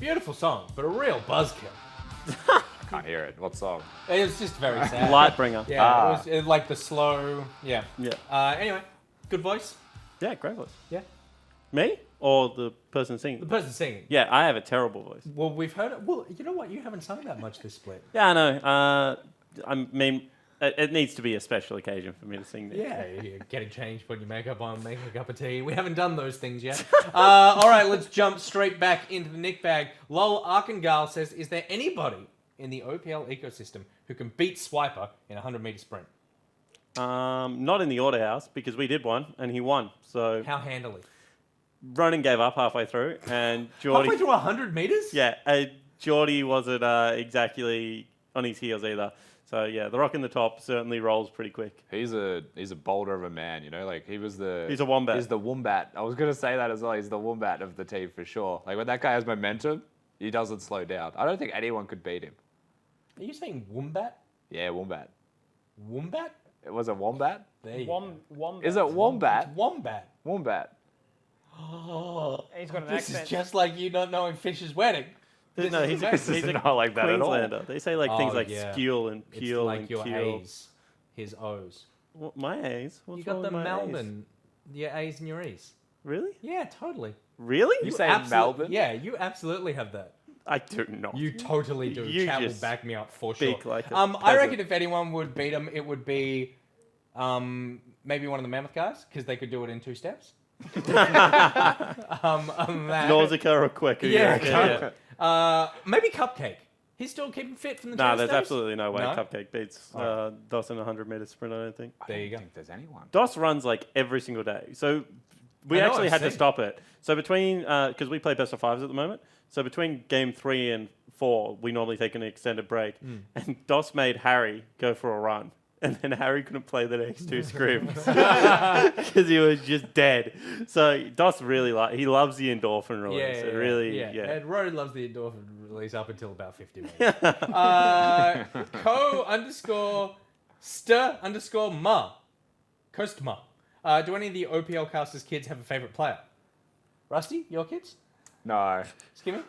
Beautiful song, but a real buzzkill. Can't hear it. What song? It was just very sad. Lightbringer. Yeah, it was like the slow. Yeah. Yeah. Anyway, good voice. Yeah, great voice. Yeah. Me or the person singing? The person singing. Yeah, I have a terrible voice. Well, we've heard it. Well, you know what? You haven't sung that much this split. Yeah, I know. I mean, it needs to be a special occasion for me to sing this. Yeah, you're getting changed, putting your makeup on, making a cup of tea. We haven't done those things yet. All right, let's jump straight back into the Nick bag. Lol Arkengal says, is there anybody in the OPL ecosystem who can beat Swiper in a 100-meter sprint? Not in the order house because we did one and he won. So How handily? Ronan gave up halfway through and Geordie... Halfway through 100 meters? Yeah, Geordie wasn't exactly on his heels either. So yeah, the rock in the top certainly rolls pretty quick. He's a boulder of a man, you know. Like he's a wombat. He's the wombat. I was gonna say that as well. He's the wombat of the team for sure. Like when that guy has momentum, he doesn't slow down. I don't think anyone could beat him. Are you saying wombat? Yeah, wombat. Wombat? It was a wombat. There you go. Wombat. Is it wombat? It's wombat. Wombat. Oh, He's got an this accent. is just like you not knowing Fish's wedding. No, he's This is a not like that at all. Queenslander. They say like things Oh, like yeah. skewl and It's peel like and your keel. A's, his O's. What, my A's? What's You got wrong the with my A's? Melbourne, your A's and your E's. Really? Yeah, totally. Really? You say Melbourne? Yeah, you absolutely have that. I do not. You totally do. You Chat will just back me up for sure. speak like a I peasant. reckon if anyone would beat him, it would be maybe one of the Mammoth guys because they could do it in 2 steps. Nausicaa or Quaker. Maybe Cupcake. He's still keeping fit from the No, tennis there's days? absolutely no way No? Cupcake beats Dos in a 100-meter sprint, I don't think. There you I go. don't think there's anyone. Dos runs like every single day. So we I know, actually I've had to seen. stop it. So between, because we play best of 5s at the moment, so between game 3 and 4, we normally take an extended break. And Dos made Harry go for a run. And then Harry couldn't play the next 2 scrims because he was just dead. So Dos really he loves the endorphin release. It really, yeah. And Rory loves the endorphin release up until about 50 minutes. Co_st_ma. Coastma. Do any of the OPL casters' kids have a favourite player? Rusty, your kids? No. Skimmy?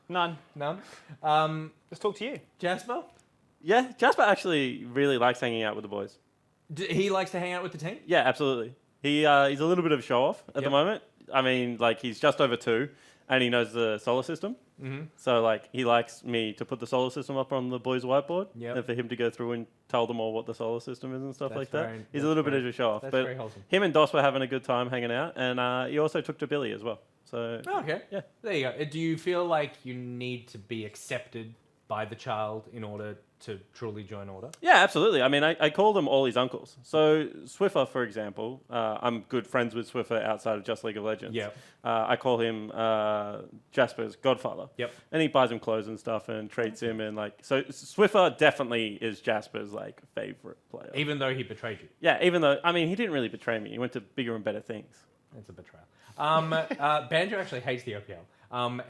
None. None? Let's talk to you. Jasper? Yeah, Jasper actually really likes hanging out with the boys. He likes to hang out with the team? Yeah, absolutely. He's a little bit of a show-off at the moment. I mean, like, he's just over 2, and he knows the solar system. Mm-hmm. So, like, he likes me to put the solar system up on the boys' whiteboard, Yep. and for him to go through and tell them all what the solar system is and stuff That's like that. very- He's that's a little bit very- of a show-off. that's But very wholesome. him and Dos were having a good time hanging out, and he also took to Billy as well. So, Oh, okay. Yeah. There you go. Do you feel like you need to be accepted by the child in order to truly join order? yeah, absolutely. I mean, I call them all his uncles. So Swiffer, for example, I'm good friends with Swiffer outside of just League of Legends. Yep. I call him Jasper's godfather. Yep. And he buys him clothes and stuff and treats him and like, so Swiffer definitely is Jasper's like favorite player. Even though he betrayed you. Yeah, even though, I mean, he didn't really betray me. He went to bigger and better things. That's a betrayal. Banjo actually hates the OPL.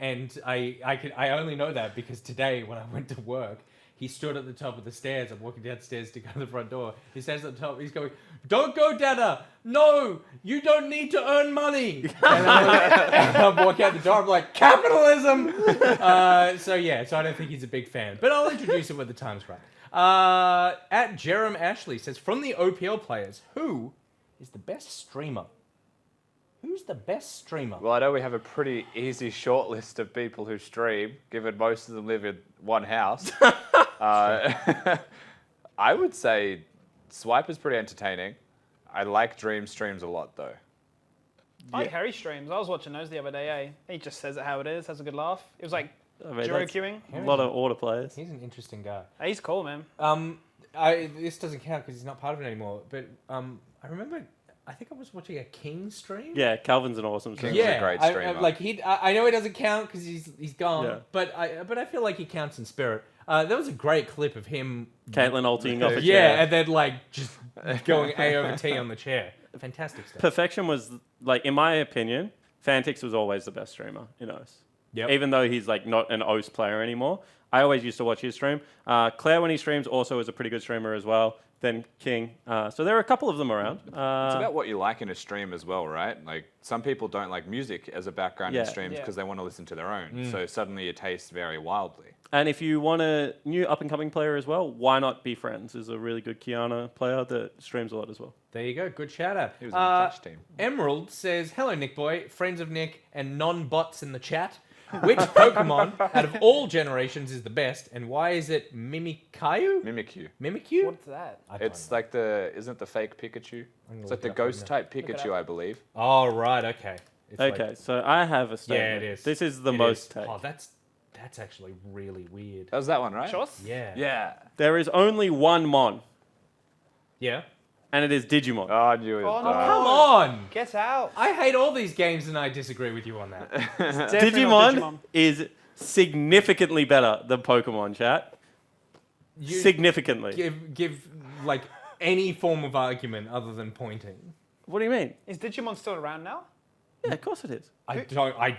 And I only know that because today when I went to work, he stood at the top of the stairs. I'm walking downstairs to go to the front door. He stands at the top. He's going, "Don't go, Dada. No, you don't need to earn money." And I'm walking out the door. I'm like, "Capitalism." So I don't think he's a big fan. But I'll introduce him when the time's right. At Jerem Ashley says, from the OPL players, who is the best streamer? Who's the best streamer? Well, I know we have a pretty easy short list of people who stream, given most of them live in one house. I would say Swipe is pretty entertaining. I like Dream streams a lot, though. I like Harry streams. I was watching those the other day, eh? He just says it how it is, has a good laugh. It was like I mean, Jiro that's queuing. a lot of order players. He's an interesting guy. He's cool, man. This doesn't count because he's not part of it anymore. But I remember, I think I was watching a King stream. Yeah, Calvin's an awesome streamer. King's a great streamer. I know he doesn't count because he's gone. Yeah. But I feel like he counts in spirit. There was a great clip of him. Caitlin ulting off a Yeah, chair. and then like just going A over T on the chair. Fantastic stuff. Perfection was, like, in my opinion, Fantix was always the best streamer in OS. Yep. Even though he's like not an OS player anymore, I always used to watch his stream. Claire, when he streams, also is a pretty good streamer as well. Then King. So there are a couple of them around. It's about what you like in a stream as well, right? Like some people don't like music as a background in Yeah. streams Yeah. because they want to listen to their own. So suddenly your tastes vary wildly. And if you want a new up-and-coming player as well, why not Be Friends? Is a really good Kiana player that streams a lot as well. There you go. Good shout out. He was in the Clash team. Emerald says, "Hello, Nick Boy, friends of Nick, and non-bots in the chat. Which Pokemon out of all generations is the best, and why is it Mimikyu? Mimikyu. Mimikyu? What's that? I don't It's know. like isn't the fake Pikachu? gonna It's look like the it up ghost right type Look it Pikachu, up. I believe. Oh right, okay. It's like- Okay, so I have a statement. yeah, it is. This is the It most is. take. Oh, that's actually really weird. That was that one, right? Shots? Yeah. Yeah. There is only one Mon, Yeah. and it is Digimon. Oh, I knew it. Oh, no. Come on. Get out. I hate all these games, and I disagree with you on that. Definitely not Digimon is significantly better than Pokemon, chat. You Significantly. give like any form of argument other than pointing. What do you mean? Is Digimon still around now? Yeah, of course it is. I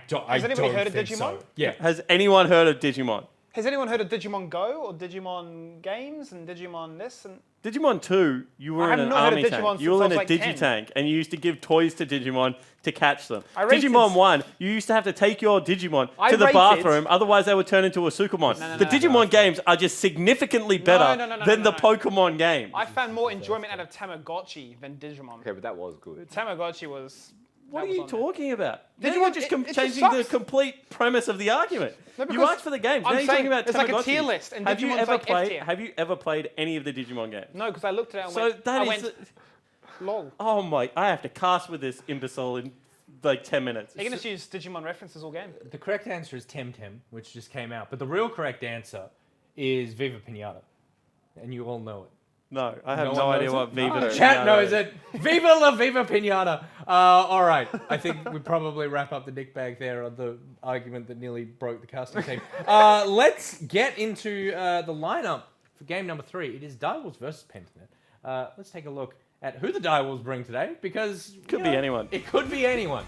don't. Has anybody don't heard of think Digimon? So. Yeah. Has anyone heard of Digimon? Has anyone heard of Digimon Go or Digimon Games and Digimon this and Digimon 2, you were I in have an not heard of army Digimon tank. You were since in a I was like 10. Digitank, and you used to give toys to Digimon to catch them. I rated- Digimon 1, you used to have to take your Digimon I to the rated- bathroom, otherwise they would turn into a Sukamon. No, no, The no, Digimon games are just significantly better no, than the no. Pokemon game. I found more enjoyment out of Tamagotchi than Digimon. Okay, but that was good. Tamagotchi was. What that are was you on there. talking about? Digimon- Now you're just it just changing the sucks. complete premise of the argument. No, You because asked for the games. I'm now you're talking saying about there's like a Tamagotchi. tier list, and have you Digimon's ever like F played? tier. Have you ever played any of the Digimon games? No, because I looked at it and So went. that I is. went. Lol. Oh my! I have to cast with this imbecile in like 10 minutes. You're gonna just use Digimon references all game. The correct answer is Temtem, which just came out. But the real correct answer is Viva Pinata, and you all know it. No, I have No no, one idea knows what it? Viva. No. Pinata Chat knows is. it. Viva la Viva Pinata. All right. I think we probably wrap up the Nick bag there on the argument that nearly broke the casting team. Let's get into the lineup for game number 3. It is Direwolves versus Pentanet. Let's take a look at who the Direwolves bring today, because Could be anyone. It could be anyone.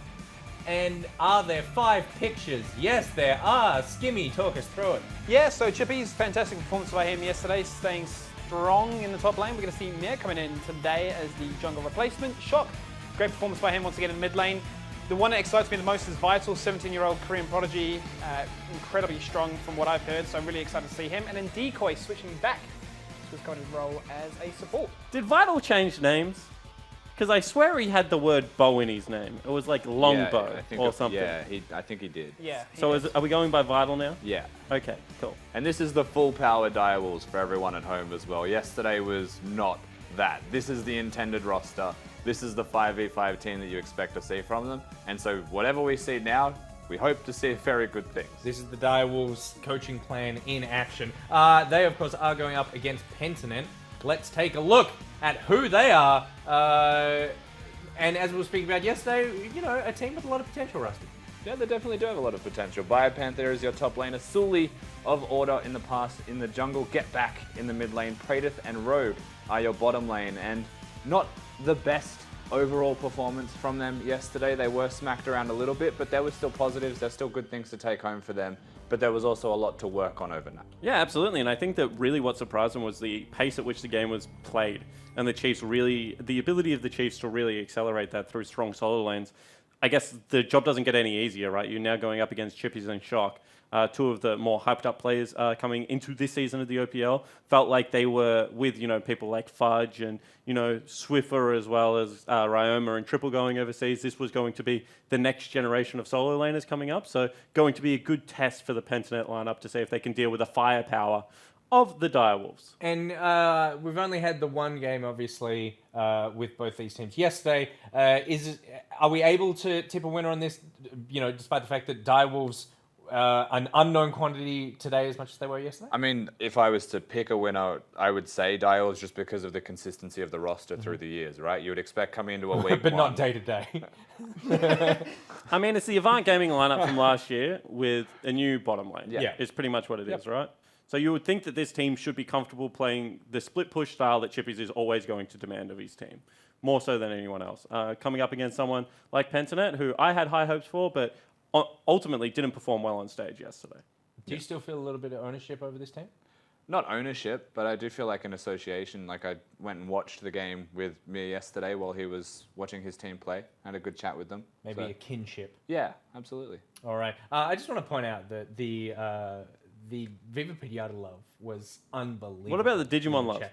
And are there 5 pictures? Yes, there are. Skimmy, talk us through it. Yeah, so Chippy's fantastic performance by him yesterday, staying strong in the top lane. We're going to see Mir coming in today as the jungle replacement. Shock, great performance by him once again in mid lane. The one that excites me the most is Vital, 17-year-old Korean prodigy, incredibly strong from what I've heard, so I'm really excited to see him. And then Decoy switching back to his current role as a support. Did Vital change names? Because I swear he had the word bow in his name. It was like Longbow I think or something. Yeah, I think he did. Yeah. So are we going by Vital now? Yeah. Okay, cool. And this is the full power Direwolves for everyone at home as well. Yesterday was not that. This is the intended roster. This is the 5v5 team that you expect to see from them. And so whatever we see now, we hope to see very good things. This is the Direwolves coaching plan in action. They, of course, are going up against Pentanet. Let's take a look at who they are. And as we were speaking about yesterday, you know, a team with a lot of potential, Rusty. Yeah, they definitely do have a lot of potential. Biopanther is your top laner. Sully of Order in the past in the jungle. Get back in the mid lane. Praedyth and Rogue are your bottom lane. And not the best overall performance from them yesterday. They were smacked around a little bit, but there were still positives. There's still good things to take home for them. But there was also a lot to work on overnight. Yeah, absolutely. And I think that really what surprised them was the pace at which the game was played. And the Chiefs really, the ability of the Chiefs to really accelerate that through strong solo lanes. I guess the job doesn't get any easier, right? You're now going up against Chippies and Shock. Two of the more hyped up players coming into this season of the OPL felt like they were with, you know, people like Fudge and, you know, Swiffer as well as Ryoma and Triple going overseas. This was going to be the next generation of solo laners coming up. So going to be a good test for the Pentanet lineup to see if they can deal with the firepower of the Direwolves. And we've only had the one game, obviously, with both these teams yesterday. Are we able to tip a winner on this, you know, despite the fact that Direwolves an unknown quantity today as much as they were yesterday? I mean, if I was to pick a winner, I would say Dials just because of the consistency of the roster through the years, right? You would expect coming into a week But one. not day to day. I mean, it's the Avant Gaming lineup from last year with a new bottom lane. Yeah. It's pretty much what it is, right? So you would think that this team should be comfortable playing the split push style that Chippies is always going to demand of his team, more so than anyone else. Coming up against someone like Pentanet, who I had high hopes for, but ultimately didn't perform well on stage yesterday. Do you still feel a little bit of ownership over this team? Not ownership, but I do feel like an association. Like I went and watched the game with Mir yesterday while he was watching his team play. Had a good chat with them. Maybe a kinship. Yeah, absolutely. All right. I just want to point out that the Viva Pinata love was unbelievable. What about the Digimon love?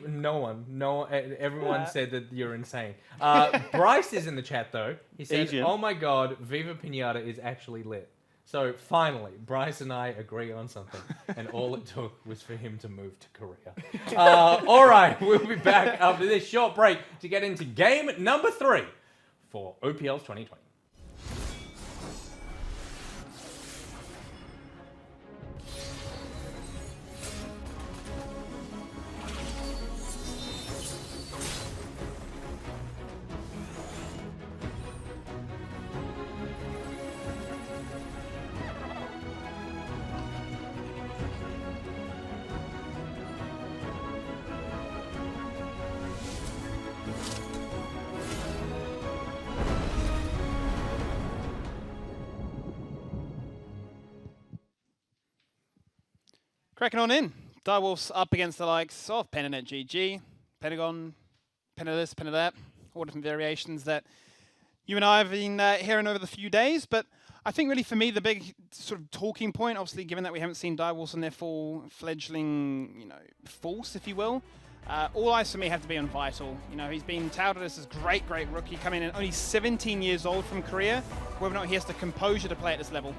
No one. Everyone said that you're insane. Bryce is in the chat though. He said, Asian. "Oh my God, Viva Pinata is actually lit." So finally, Bryce and I agree on something, and all it took was for him to move to Korea. All right, we'll be back after this short break to get into game number 3 for OPL's 2020. Cracking on in. Direwolves up against the likes of Pentanet GG, Pentagon, Penalist, Penalette, all different variations that you and I have been hearing over the few days. But I think really for me, the big sort of talking point, obviously given that we haven't seen Direwolves in their full fledgling, force, if you will, all eyes for me have to be on Vital. He's been touted as this great rookie coming in only 17 years old from Korea, whether or not he has the composure to play at this level.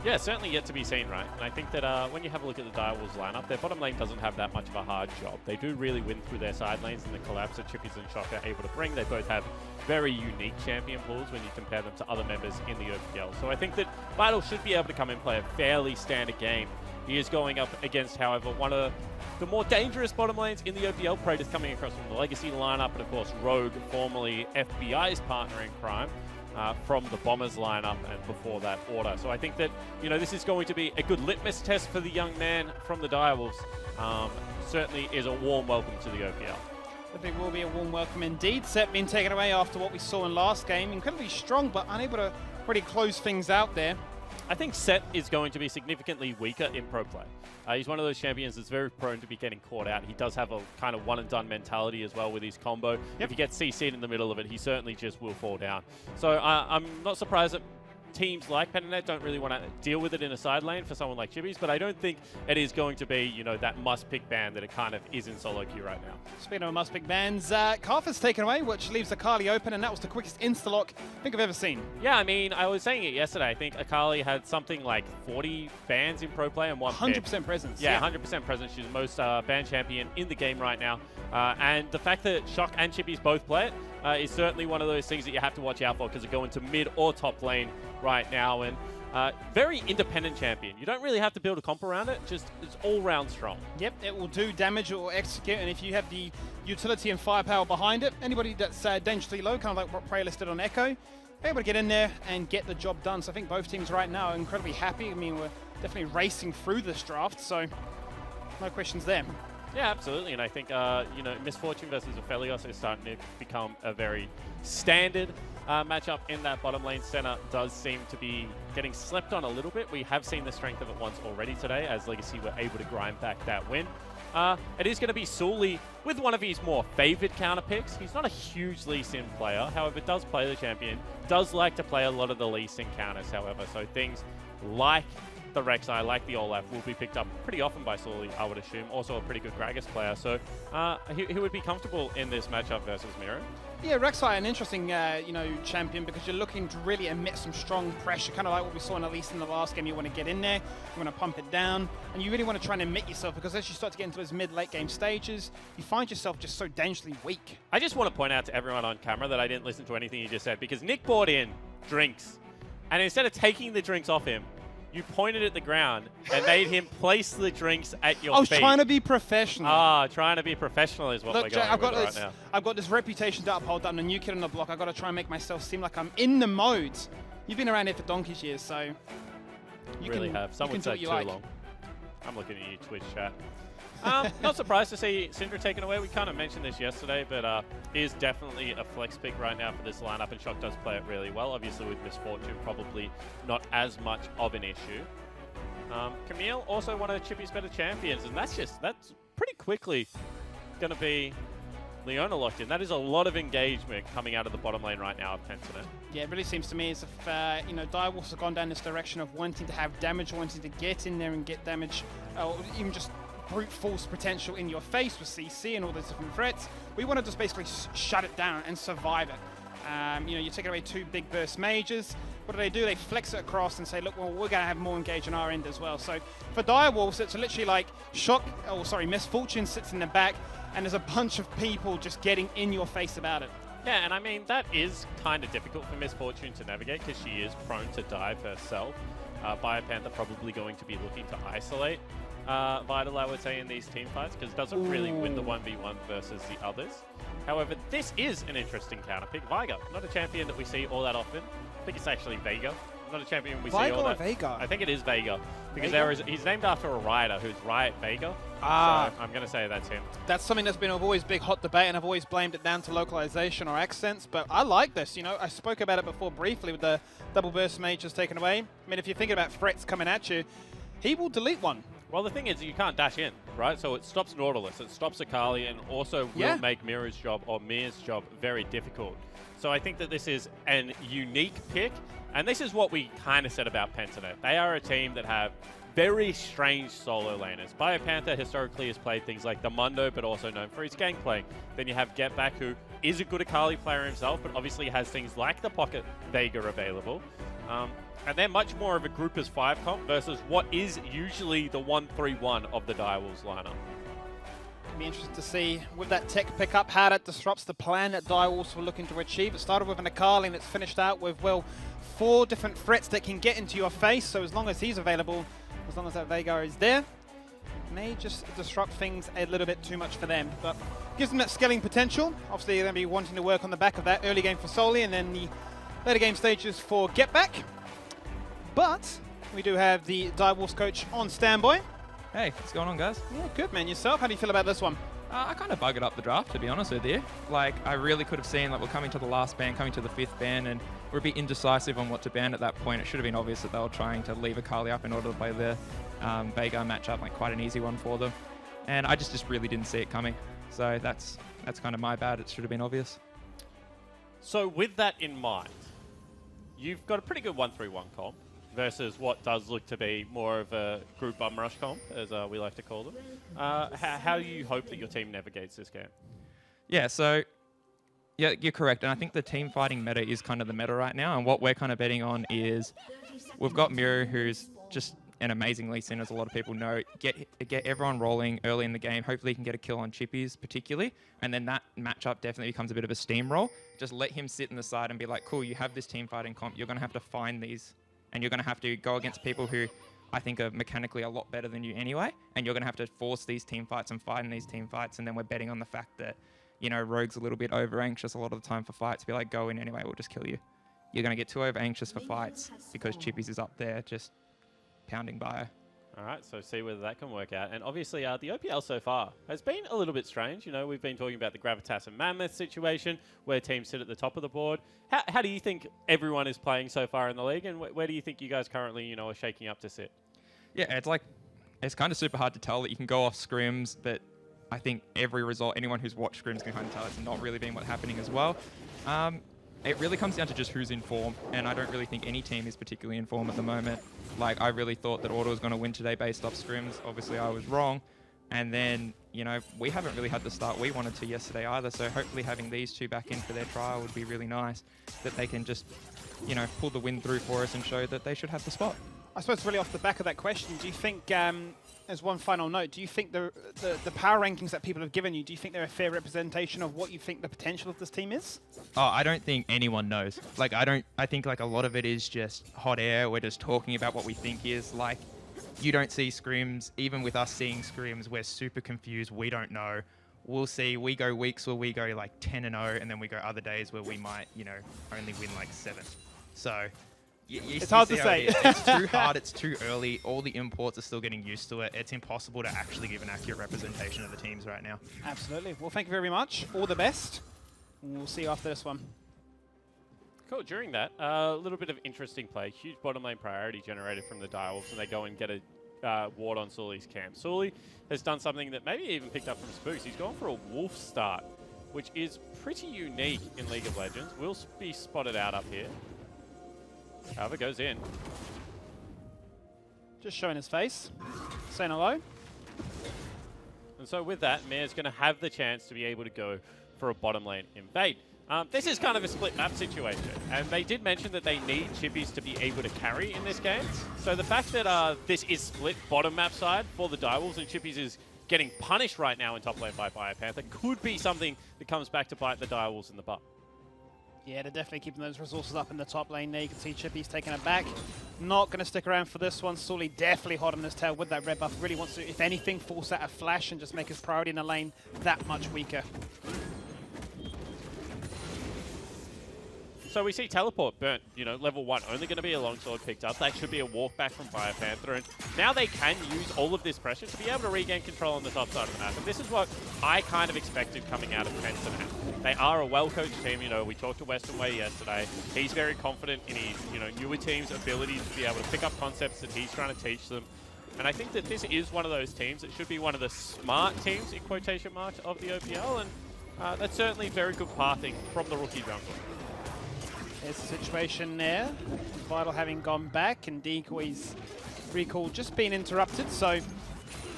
Yeah, certainly yet to be seen, right? And I think that when you have a look at the Direwolves lineup, their bottom lane doesn't have that much of a hard job. They do really win through their side lanes and the collapse that Chippies and Shock are able to bring. They both have very unique champion pools when you compare them to other members in the OPL. So I think that Vital should be able to come and play a fairly standard game. He is going up against, however, one of the more dangerous bottom lanes in the OPL. Predators coming across from the Legacy lineup, and of course Rogue, formerly FBI's partner in crime. From the Bombers lineup and before that Order. So I think that, this is going to be a good litmus test for the young man from the Direwolves. Certainly is a warm welcome to the OPL. I think will be a warm welcome indeed. Set being taken away after what we saw in last game. Incredibly strong, but unable to really close things out there. I think Set is going to be significantly weaker in pro play. He's one of those champions that's very prone to be getting caught out. He does have a kind of one-and-done mentality as well with his combo. Yep. If he gets CC'd in the middle of it, he certainly just will fall down. So I'm not surprised that teams like Pentanet don't really want to deal with it in a side lane for someone like Chibis, but I don't think it is going to be, that must-pick ban that it kind of is in solo queue right now. Speaking of must-pick bans, Karthus taken away, which leaves Akali open, and that was the quickest insta-lock I think I've ever seen. Yeah, I mean, I was saying it yesterday. I think Akali had something like 40 bans in pro play and 100% presence. Yeah, 100% presence. She's the most ban champion in the game right now. And the fact that Shock and Chippies both play it is certainly one of those things that you have to watch out for, because they go into mid or top lane right now. And very independent champion. You don't really have to build a comp around it. Just it's all round strong. Yep, it will do damage or execute, and if you have the utility and firepower behind it, anybody that's dangerously low, kind of like what Prey listed on Echo, they're able to get in there and get the job done. So I think both teams right now are incredibly happy. I mean, we're definitely racing through this draft, so no questions there. Yeah, absolutely. And I think, Misfortune versus Aphelios is starting to become a very standard matchup in that bottom lane. Center does seem to be getting slept on a little bit. We have seen the strength of it once already today, as Legacy were able to grind back that win. It is going to be Sully with one of his more favored counter picks. He's not a huge Lee Sin player, however, does play the champion, does like to play a lot of the Lee Sin counters, however. So things like the Rek'Sai, like the Olaf, will be picked up pretty often by Sully, I would assume. Also a pretty good Gragas player, so he would be comfortable in this matchup versus Miro. Yeah, Rek'Sai, an interesting, champion, because you're looking to really emit some strong pressure, kind of like what we saw at least in the last game. You want to get in there, you want to pump it down, and you really want to try and emit yourself, because as you start to get into those mid-late game stages, you find yourself just so dangerously weak. I just want to point out to everyone on camera that I didn't listen to anything you just said, because Nick brought in drinks, and instead of taking the drinks off him, you pointed at the ground and made him place the drinks at your feet. I was trying to be professional. Trying to be professional is what we're going with right now. I've got this reputation to uphold. I'm a new kid on the block. I've got to try and make myself seem like I'm in the mode. You've been around here for donkey's years, so you really have. Some would say too long. I'm looking at you, Twitch chat. Not surprised to see Syndra taken away. We kind of mentioned this yesterday, but is definitely a flex pick right now for this lineup, and Shock does play it really well. Obviously, with Misfortune, probably not as much of an issue. Camille, also one of Chippy's better champions, and that's pretty quickly going to be Leona locked in. That is a lot of engagement coming out of the bottom lane right now of Pentanet. Yeah, it really seems to me as if, Direwolves have gone down this direction of wanting to have damage, wanting to get in there and get damage, or even just brute force potential in your face with CC and all those different threats. We want to just basically shut it down and survive it. You're taking away 2 big burst mages. What do? They flex it across and say, look, well, we're going to have more engage on our end as well. So for Direwolves, it's literally like Misfortune sits in the back, and there's a bunch of people just getting in your face about it. Yeah, and I mean, that is kind of difficult for Misfortune to navigate because she is prone to dive herself. Biopanther probably going to be looking to isolate Vital, I would say, in these team fights because it doesn't really win the 1v1 versus the others. However, this is an interesting counter pick. Veigar, not a champion that we see all that often. I think it's actually Veigar. Not a champion we see all that. Veigar? I think it is Veigar because he's named after a rider who's Riot Veigar. Ah. So I'm going to say that's him. That's something that's been always big hot debate, and I've always blamed it down to localization or accents, but I like this. I spoke about it before briefly with the double burst mages taken away. I mean, if you're thinking about threats coming at you, he will delete one. Well, the thing is, you can't dash in, right? So it stops Nautilus, it stops Akali, and also will make Miru's job or Mir's job very difficult. So I think that this is an unique pick, and this is what we kind of said about Pentanet. They are a team that have very strange solo laners. Biopanther historically has played things like the Mundo, but also known for his gank playing. Then you have Get Back, who is a good Akali player himself, but obviously has things like the Pocket Veigar available. And they're much more of a group as 5 comp versus what is usually the 1-3-1 of the Direwolves lineup. Be interested to see with that tech pickup how that disrupts the plan that Direwolves were looking to achieve. It started with an Akali and it's finished out with, 4 different threats that can get into your face. So as long as he's available, as long as that Veigar is there, may just disrupt things a little bit too much for them. But gives them that scaling potential. Obviously they're going to be wanting to work on the back of that early game for Soli and then the later game stages for Get Back. But we do have the Direwolves coach on standby. Hey, what's going on, guys? Yeah, good, man. Yourself? How do you feel about this one? I kind of buggered up the draft, to be honest with you. Like, I really could have seen, we're coming to the last ban, coming to the 5th ban, and we're a bit indecisive on what to ban at that point. It should have been obvious that they were trying to leave Akali up in order to play the Veigar matchup, quite an easy one for them. And I just really didn't see it coming. So that's kind of my bad. It should have been obvious. So with that in mind, you've got a pretty good 1-3-1 comp versus what does look to be more of a group bum rush comp, as we like to call them. How do you hope that your team navigates this game? Yeah, so yeah, you're correct. And I think the team fighting meta is kind of the meta right now. And what we're kind of betting on is we've got Miru, who's just an amazing lead scene, as a lot of people know. Get everyone rolling early in the game. Hopefully he can get a kill on Chippies particularly. And then that matchup definitely becomes a bit of a steamroll. Just let him sit in the side and be like, cool, you have this team fighting comp. You're going to have to find these. And you're going to have to go against people who I think are mechanically a lot better than you anyway. And you're going to have to force these team fights and fight in these team fights. And then we're betting on the fact that, Rogue's a little bit over anxious a lot of the time for fights. Be like, go in anyway, we'll just kill you. You're going to get too over anxious for fights because Chippies is up there just pounding bio. All right, so see whether that can work out. And obviously, the OPL so far has been a little bit strange. We've been talking about the Gravitas and Mammoth situation where teams sit at the top of the board. How do you think everyone is playing so far in the league, and where do you think you guys currently, are shaking up to sit? Yeah, it's kind of super hard to tell that you can go off scrims, but I think every result, anyone who's watched scrims can kind of tell it's not really been what's happening as well. It really comes down to just who's in form, and I don't really think any team is particularly in form at the moment. I really thought that Auto was going to win today based off scrims. Obviously, I was wrong. And then, we haven't really had the start we wanted to yesterday either, so hopefully having these two back in for their trial would be really nice, that they can just, pull the win through for us and show that they should have the spot. I suppose really off the back of that question, do you think, as one final note, do you think the power rankings that people have given you, do you think they're a fair representation of what you think the potential of this team is? Oh, I don't think anyone knows. I think a lot of it is just hot air. We're just talking about what we think is. You don't see scrims. Even with us seeing scrims, we're super confused. We don't know. We'll see. We go weeks where we go 10-0, and then we go other days where we might, only win 7. So it's hard to say. It's too hard. It's too early. All the imports are still getting used to it. It's impossible to actually give an accurate representation of the teams right now. Absolutely. Well, thank you very much. All the best. We'll see you after this one. Cool. During that, a little bit of interesting play. Huge bottom lane priority generated from the Direwolves, and they go and get a ward on Sully's camp. Sully has done something that maybe even picked up from Spooks. He's gone for a wolf start, which is pretty unique in League of Legends. Will be spotted out up here. However, goes in. Just showing his face, saying hello. And so with that, Mayor's going to have the chance to be able to go for a bottom lane invade. This is kind of a split map situation, and they did mention that they need Chippies to be able to carry in this game. So the fact that this is split bottom map side for the Direwolves and Chippies is getting punished right now in top lane by Fire Panther could be something that comes back to bite the Direwolves in the butt. Yeah, they're definitely keeping those resources up in the top lane there. You can see Chippy's taking it back. Not going to stick around for this one. Sully definitely hot on his tail with that red buff. Really wants to, if anything, force out a flash and just make his priority in the lane that much weaker. So we see Teleport burnt, level 1, only going to be a longsword picked up. That should be a walk back from Fire Panther. And now they can use all of this pressure to be able to regain control on the top side of the map. And this is what I kind of expected coming out of Pentanet. They are a well-coached team. We talked to Western Way yesterday. He's very confident in his, newer team's ability to be able to pick up concepts that he's trying to teach them. And I think that this is one of those teams that should be one of the smart teams, in quotation marks, of the OPL. And that's certainly very good pathing from the rookie jungler. There's the situation there. Vital having gone back and Decoy's recall just been interrupted, so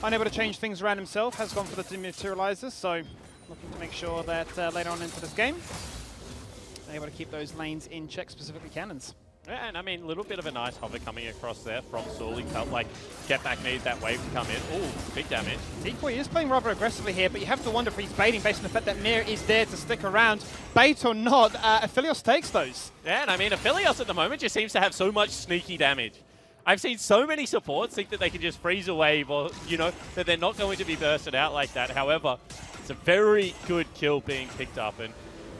unable to change things around himself, has gone for the dematerializer, so looking to make sure that later on into this game, able to keep those lanes in check, specifically cannons. Yeah, and I mean, a little bit of a nice hover coming across there from Sully. Felt like Get Back needed that wave to come in. Ooh, big damage. Decoy is playing rather aggressively here, but you have to wonder if he's baiting based on the fact that Mir is there to stick around. Bait or not, Aphelios takes those. Yeah, and I mean, Aphelios at the moment just seems to have so much sneaky damage. I've seen so many supports think that they can just freeze a wave or, that they're not going to be bursted out like that. However, it's a very good kill being picked up, and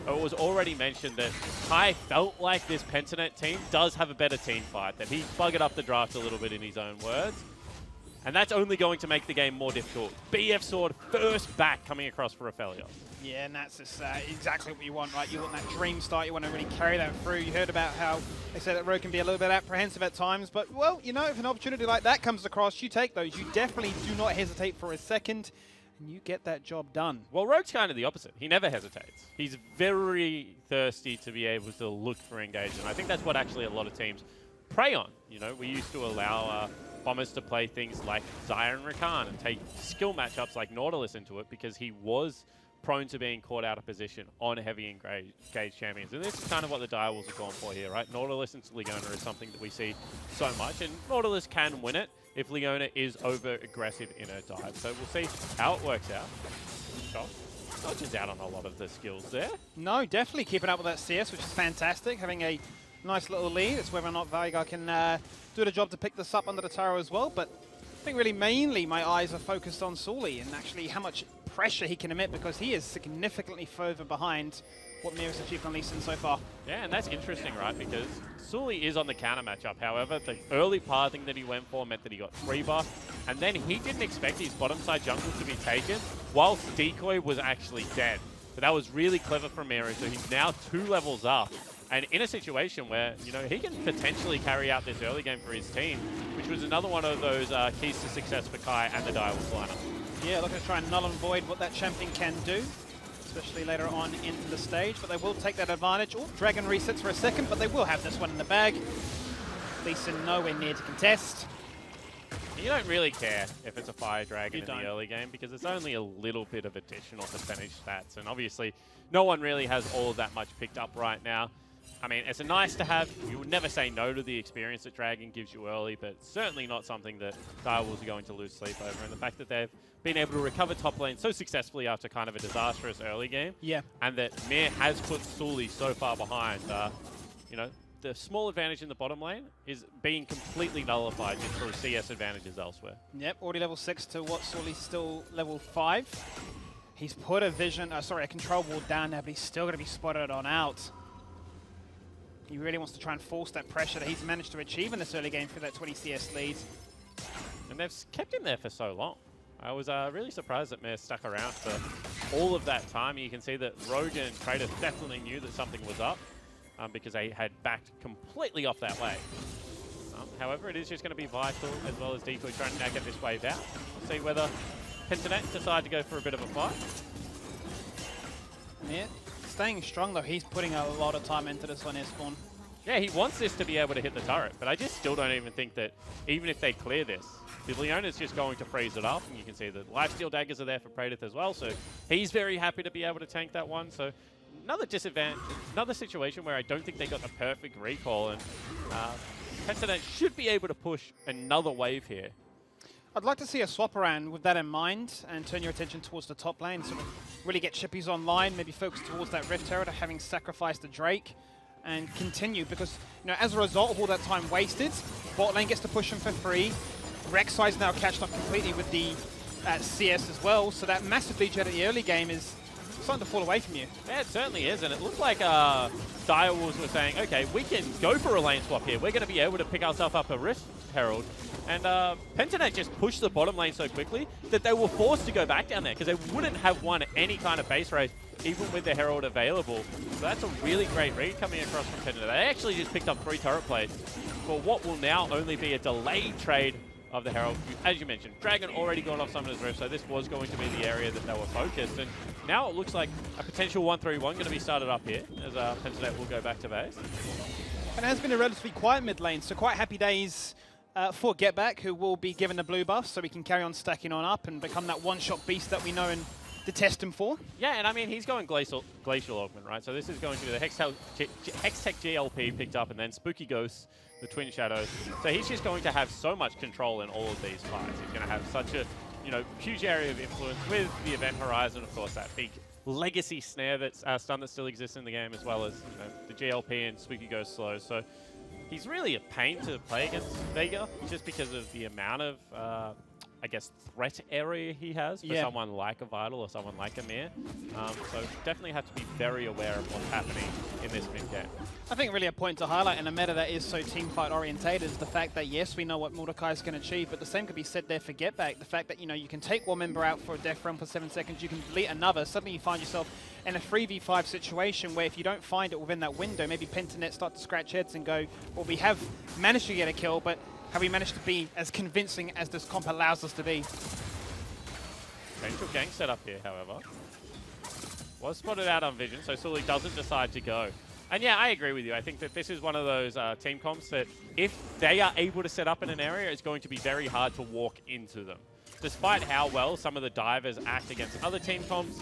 it was already mentioned that Kai felt like this Pentanet team does have a better team fight, that he buggered up the draft a little bit in his own words. And that's only going to make the game more difficult. BF Sword first back coming across for Aphelios. Yeah, and that's just exactly what you want, right? You want that dream start, you want to really carry that through. You heard about how they say that Rogue can be a little bit apprehensive at times, but, well, if an opportunity like that comes across, you take those. You definitely do not hesitate for a second, and you get that job done. Well, Rogue's kind of the opposite. He never hesitates. He's very thirsty to be able to look for engagement. I think that's what actually a lot of teams prey on. We used to allow Bombers to play things like Zyre and Rakan and take skill matchups like Nautilus into it because he was prone to being caught out of position on heavy engaged champions. And this is kind of what the Direwolves have gone for here, right? Nautilus and Leona is something that we see so much, and Nautilus can win it if Leona is over-aggressive in her dive. So we'll see how it works out. Not just out on a lot of the skills there. No, definitely keeping up with that CS, which is fantastic. Having a nice little lead. It's whether or not Veigar can do the job to pick this up under the tower as well. But I think really mainly my eyes are focused on Sully and actually how much pressure he can emit, because he is significantly further behind what Mir has achieved on Lee Sin so far. Yeah, and that's interesting, right? Because Sully is on the counter matchup. However, the early pathing that he went for meant that he got 3 buff, and then he didn't expect his bottom side jungle to be taken whilst Decoy was actually dead. But that was really clever from Mir, so he's now 2 levels up. And in a situation where, he can potentially carry out this early game for his team, which was another one of those keys to success for Kai and the Direwolves lineup. Yeah, looking to try and null and void what that champion can do, especially later on into the stage, but they will take that advantage. Oh, Dragon resets for a second, but they will have this one in the bag. Lee Sin nowhere near to contest. You don't really care if it's a Fire Dragon in the early game because it's only a little bit of additional percentage stats, and obviously no one really has all of that much picked up right now. I mean, it's a nice to have. You would never say no to the experience that Dragon gives you early, but certainly not something that Direwolves are going to lose sleep over. And the fact that they've been able to recover top lane so successfully after kind of a disastrous early game, and that Mir has put Sully so far behind, the small advantage in the bottom lane is being completely nullified just through CS advantages elsewhere. Yep, already level 6 to what Sully's still level 5. He's put a a control ward down there, but he's still going to be spotted on out. He really wants to try and force that pressure that he's managed to achieve in this early game for that 20 CS lead. And they've kept him there for so long. I was really surprised that Mir stuck around for all of that time. You can see that Rogue and Kratos definitely knew that something was up because they had backed completely off that way. However, it is just going to be Vital as well as Decoy trying to now get this wave out. We'll see whether Pentanet decide to go for a bit of a fight. Yeah, staying strong though. He's putting a lot of time into this on his spawn. Yeah, he wants this to be able to hit the turret, but I just still don't even think that even if they clear this, the Leona's just going to freeze it up, and you can see the lifesteal daggers are there for Praedyth as well, so he's very happy to be able to tank that one. So another disadvantage, another situation where I don't think they got the perfect recall, and Pentanet should be able to push another wave here. I'd like to see a swap around with that in mind and turn your attention towards the top lane, sort of really get chippies online, maybe focus towards that Rift Herald, having sacrificed the Drake, and continue, because as a result of all that time wasted, bot lane gets to push them for free. Rek'Sai's now catched up completely with the CS as well, so that massive lead at the early game is starting to fall away from you. Yeah, it certainly is, and it looked like Direwolves were saying, okay, we can go for a lane swap here. We're going to be able to pick ourselves up a Rift Herald. And Pentanet just pushed the bottom lane so quickly that they were forced to go back down there because they wouldn't have won any kind of base race even with the Herald available. So that's a really great read coming across from Pentanet. They actually just picked up 3 turret plates for what will now only be a delayed trade of the Herald. As you mentioned, Dragon already gone off Summoner's Rift, so this was going to be the area that they were focused. And now it looks like a potential 1-3-1 going to be started up here as Pentanet will go back to base. And it has been a relatively quiet mid lane, so quite happy days for Get Back, who will be given the blue buff so we can carry on stacking on up and become that one-shot beast that we know and detest him for. Yeah, and I mean, he's going Glacial Augment, right? So this is going to be the Hextech GLP picked up, and then Spooky Ghosts, the Twin Shadows. So he's just going to have so much control in all of these fights. He's going to have such a huge area of influence with the Event Horizon, of course, that big legacy snare that's stun that still exists in the game, as well as the GLP and Spooky Ghost slows. So he's really a pain to play against Vega, just because of the amount of, I guess, threat area he has for someone like a Vital or someone like a Mir. So definitely have to be very aware of what's happening in this mid-game. I think really a point to highlight in a meta that is so teamfight orientated is the fact that, yes, we know what Mordecai's can achieve, but the same could be said there for Get Back. The fact that, you can take one member out for a death run for 7 seconds, you can delete another, suddenly you find yourself in a 3v5 situation where if you don't find it within that window, maybe Pentanet start to scratch heads and go, well, we have managed to get a kill, but have we managed to be as convincing as this comp allows us to be? Potential gank set up here, however. Was spotted out on vision, so Sully doesn't decide to go. And yeah, I agree with you. I think that this is one of those team comps that if they are able to set up in an area, it's going to be very hard to walk into them. Despite how well some of the divers act against other team comps,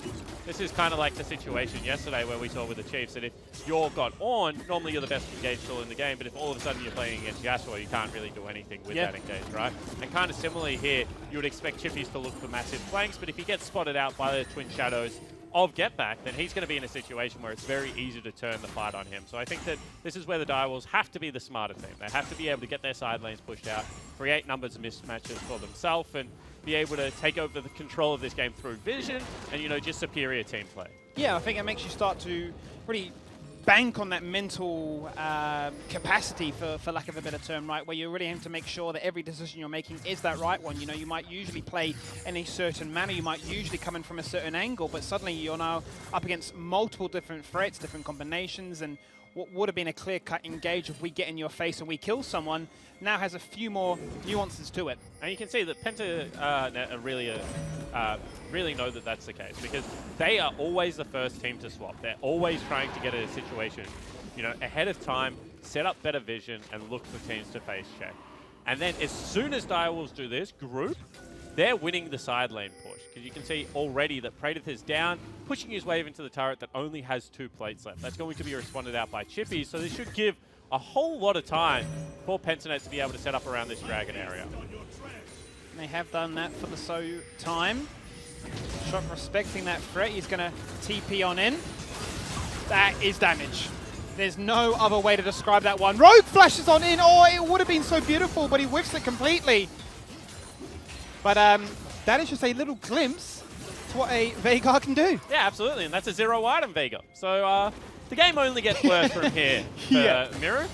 this is kind of like the situation yesterday where we saw with the Chiefs that if you're got on, normally you're the best engaged tool in the game, but if all of a sudden you're playing against Yasuo, you can't really do anything with that engage, right? And kind of similarly here, you would expect Chippies to look for massive flanks, but if he gets spotted out by the Twin Shadows of Get Back, then he's going to be in a situation where it's very easy to turn the fight on him. So I think that this is where the Direwolves have to be the smarter team. They have to be able to get their side lanes pushed out, create numbers of mismatches for themselves, and be able to take over the control of this game through vision and, just superior team play. Yeah, I think it makes you start to really bank on that mental capacity, for lack of a better term, right? Where you really have to make sure that every decision you're making is that right one. You might usually play in a certain manner, you might usually come in from a certain angle, but suddenly you're now up against multiple different threats, different combinations, and what would have been a clear-cut engage if we get in your face and we kill someone now has a few more nuances to it. And you can see that Penta really know that that's the case, because they are always the first team to swap. They're always trying to get a situation, ahead of time, set up better vision, and look for teams to face check. And then as soon as Direwolves do this group, they're winning the side lane push, because you can see already that Praedyth is down, pushing his wave into the turret that only has 2 plates left. That's going to be responded out by Chippy, so this should give a whole lot of time for Pentanet to be able to set up around this Dragon area. And they have done that for the time. Shock respecting that threat, he's going to TP on in. That is damage. There's no other way to describe that one. Rogue flashes on in, it would have been so beautiful, but he whiffs it completely. But that is just a little glimpse to what a Veigar can do. Yeah, absolutely, and that's a 0 item Veigar. So the game only gets worse from here for Miru.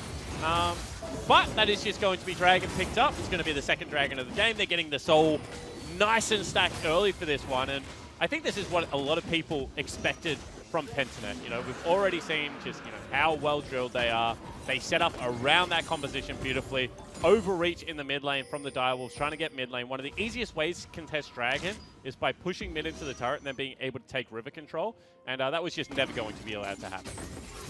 But that is just going to be Dragon picked up. It's going to be the second Dragon of the game. They're getting the soul nice and stacked early for this one, and I think this is what a lot of people expected from Pentanet. We've already seen just how well drilled they are. They set up around that composition beautifully. overreach in the mid lane from the Direwolves, trying to get mid lane. One of the easiest ways to contest Dragon is by pushing mid into the turret and then being able to take river control. And that was just never going to be allowed to happen.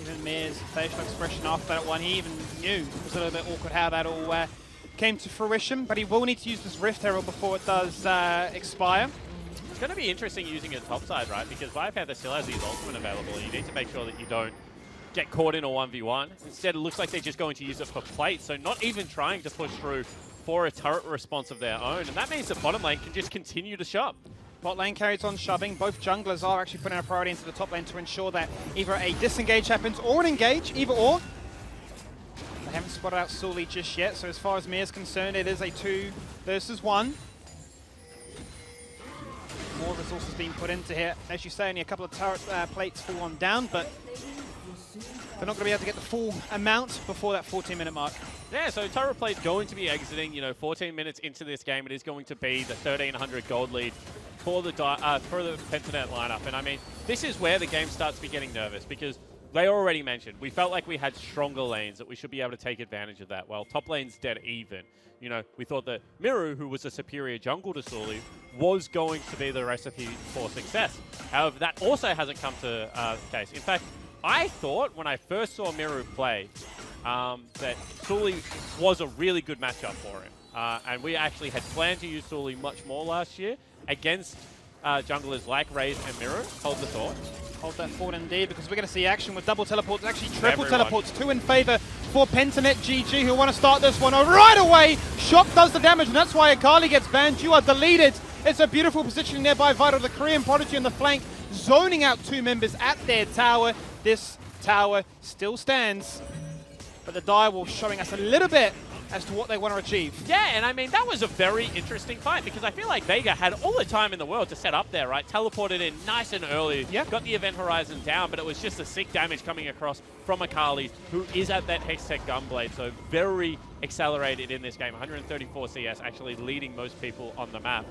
Even Mir's facial expression after that one, he even knew it was a little bit awkward how that all came to fruition. But he will need to use this Rift Herald before it does expire. It's going to be interesting using it topside, right? Because Panther still has his ultimate available. You need to make sure that you don't get caught in a 1v1. Instead, it looks like they're just going to use it for plate, so not even trying to push through for a turret response of their own. And that means that bottom lane can just continue to shove. Bot lane carries on shoving. Both junglers are actually putting a priority into the top lane to ensure that either a disengage happens or an engage, either or. They haven't spotted out Sully just yet, so as far as Mir's concerned, it is a 2 versus 1. More resources being put into here. As you say, only a couple of turret plates fall on down, but they're not going to be able to get the full amount before that 14-minute mark. Yeah, so turret plate's going to be exiting, 14 minutes into this game. It is going to be the 1,300 gold lead for the Pentanet lineup. And I mean, this is where the game starts to be getting nervous because they already mentioned, we felt like we had stronger lanes, that we should be able to take advantage of that. Well, top lane's dead even. We thought that Miru, who was a superior jungle to Sully, was going to be the recipe for success. However, that also hasn't come to the case. In fact, I thought when I first saw Miru play that Sully was a really good matchup for him. And we actually had planned to use Sully much more last year against junglers like Raze and Miru. Hold the thought. Hold that thought indeed, because we're going to see action with double teleports, actually triple teleports, 2 in favor for Pentanet GG, who want to start this one right away. Shock does the damage, and that's why Akali gets banned. You are deleted. It's a beautiful positioning there by Vital, the Korean Prodigy on the flank, zoning out 2 members at their tower. This tower still stands, but the Direwolves showing us a little bit as to what they want to achieve. Yeah, and I mean, that was a very interesting fight because I feel like Vega had all the time in the world to set up there, right? Teleported in nice and early, got the event horizon down, but it was just a sick damage coming across from Akali, who is at that Hextech Gunblade, so very accelerated in this game. 134 CS, actually leading most people on the map.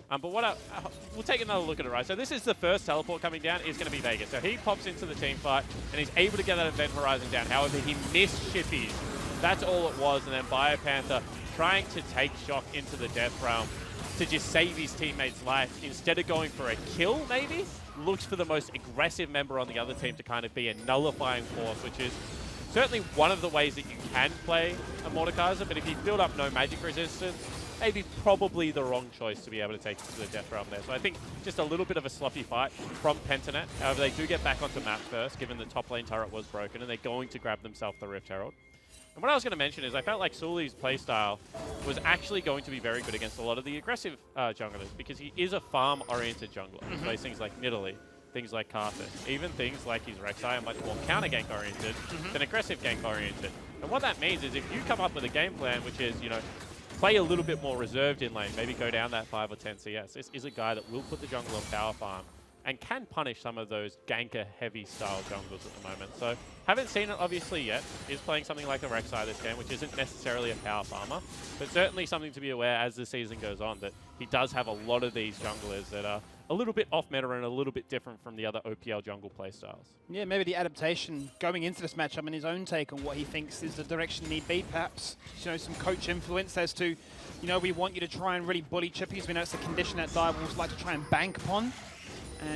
But we'll take another look at it, right? So this is the first teleport coming down, is going to be Vega. So he pops into the team fight, and he's able to get that event horizon down. However, he missed Chippy. That's all it was. And then Panther trying to take Shock into the death realm to just save his teammate's life. Instead of going for a kill, maybe, looks for the most aggressive member on the other team to kind of be a nullifying force, which is certainly one of the ways that you can play a Mordekaiser. But if you build up no magic resistance, maybe probably the wrong choice to be able to take it to the death realm there. So I think just a little bit of a sloppy fight from Pentanet. However, they do get back onto map first, given the top lane turret was broken, and they're going to grab themselves the Rift Herald. And what I was going to mention is I felt like Sully's playstyle was actually going to be very good against a lot of the aggressive junglers, because he is a farm-oriented jungler. So he's things like Nidalee, things like Karthus, even things like his Rek'Sai are much more counter-gank oriented than aggressive gank oriented. And what that means is if you come up with a game plan which is, play a little bit more reserved in lane, maybe go down that 5 or 10 CS. This is a guy that will put the jungle on power farm and can punish some of those ganker-heavy style junglers at the moment. So, haven't seen it obviously yet. Is playing something like a Rek'Sai this game, which isn't necessarily a power farmer, but certainly something to be aware as the season goes on, that he does have a lot of these junglers that are a little bit off meta and a little bit different from the other OPL jungle playstyles. Yeah, maybe the adaptation going into this matchup and his own take on what he thinks is the direction need be, perhaps, some coach influence as to, we want you to try and really bully Chippies. We know it's a condition that Direwolves like to try and bank upon.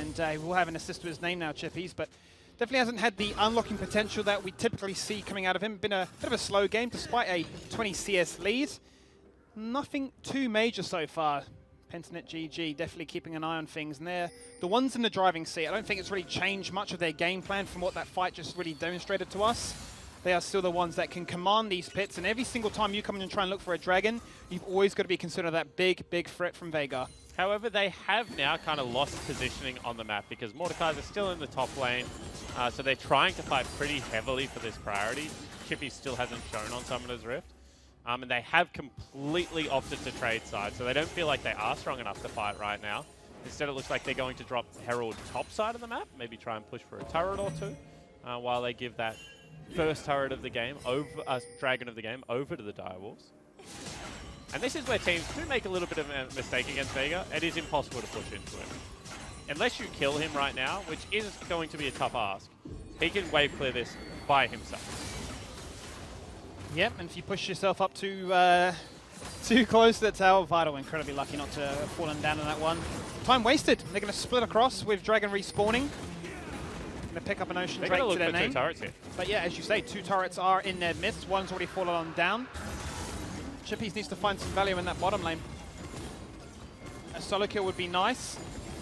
And he will have an assist to his name now, Chippies, but definitely hasn't had the unlocking potential that we typically see coming out of him. Been a bit of a slow game, despite a 20 CS lead. Nothing too major so far. Pentanet GG definitely keeping an eye on things, and they're the ones in the driving seat. I don't think it's really changed much of their game plan from what that fight just really demonstrated to us. They are still the ones that can command these pits, and every single time you come in and try and look for a dragon, you've always got to be considered that big, big threat from Vega. However, they have now kind of lost positioning on the map because Mordekaiser is still in the top lane, so they're trying to fight pretty heavily for this priority. Chippy still hasn't shown on Summoner's Rift, and they have completely opted to trade sides, so they don't feel like they are strong enough to fight right now. Instead, it looks like they're going to drop Herald top side of the map, maybe try and push for a turret or two, while they give that first turret of the game, dragon of the game, over to the Direwolves. And this is where teams do make a little bit of a mistake against Vega. It is impossible to push into him. Unless you kill him right now, which is going to be a tough ask, he can wave clear this by himself. Yep, and if you push yourself up too close to the tower, Vital incredibly lucky not to have fallen down on that one. Time wasted. They're going to split across with Dragon respawning. Going to pick up an Ocean They're Drake going to to their look for name. two turrets here. But yeah, as you say, 2 turrets are in their midst. One's already fallen on down. Chippies needs to find some value in that bottom lane. A solo kill would be nice.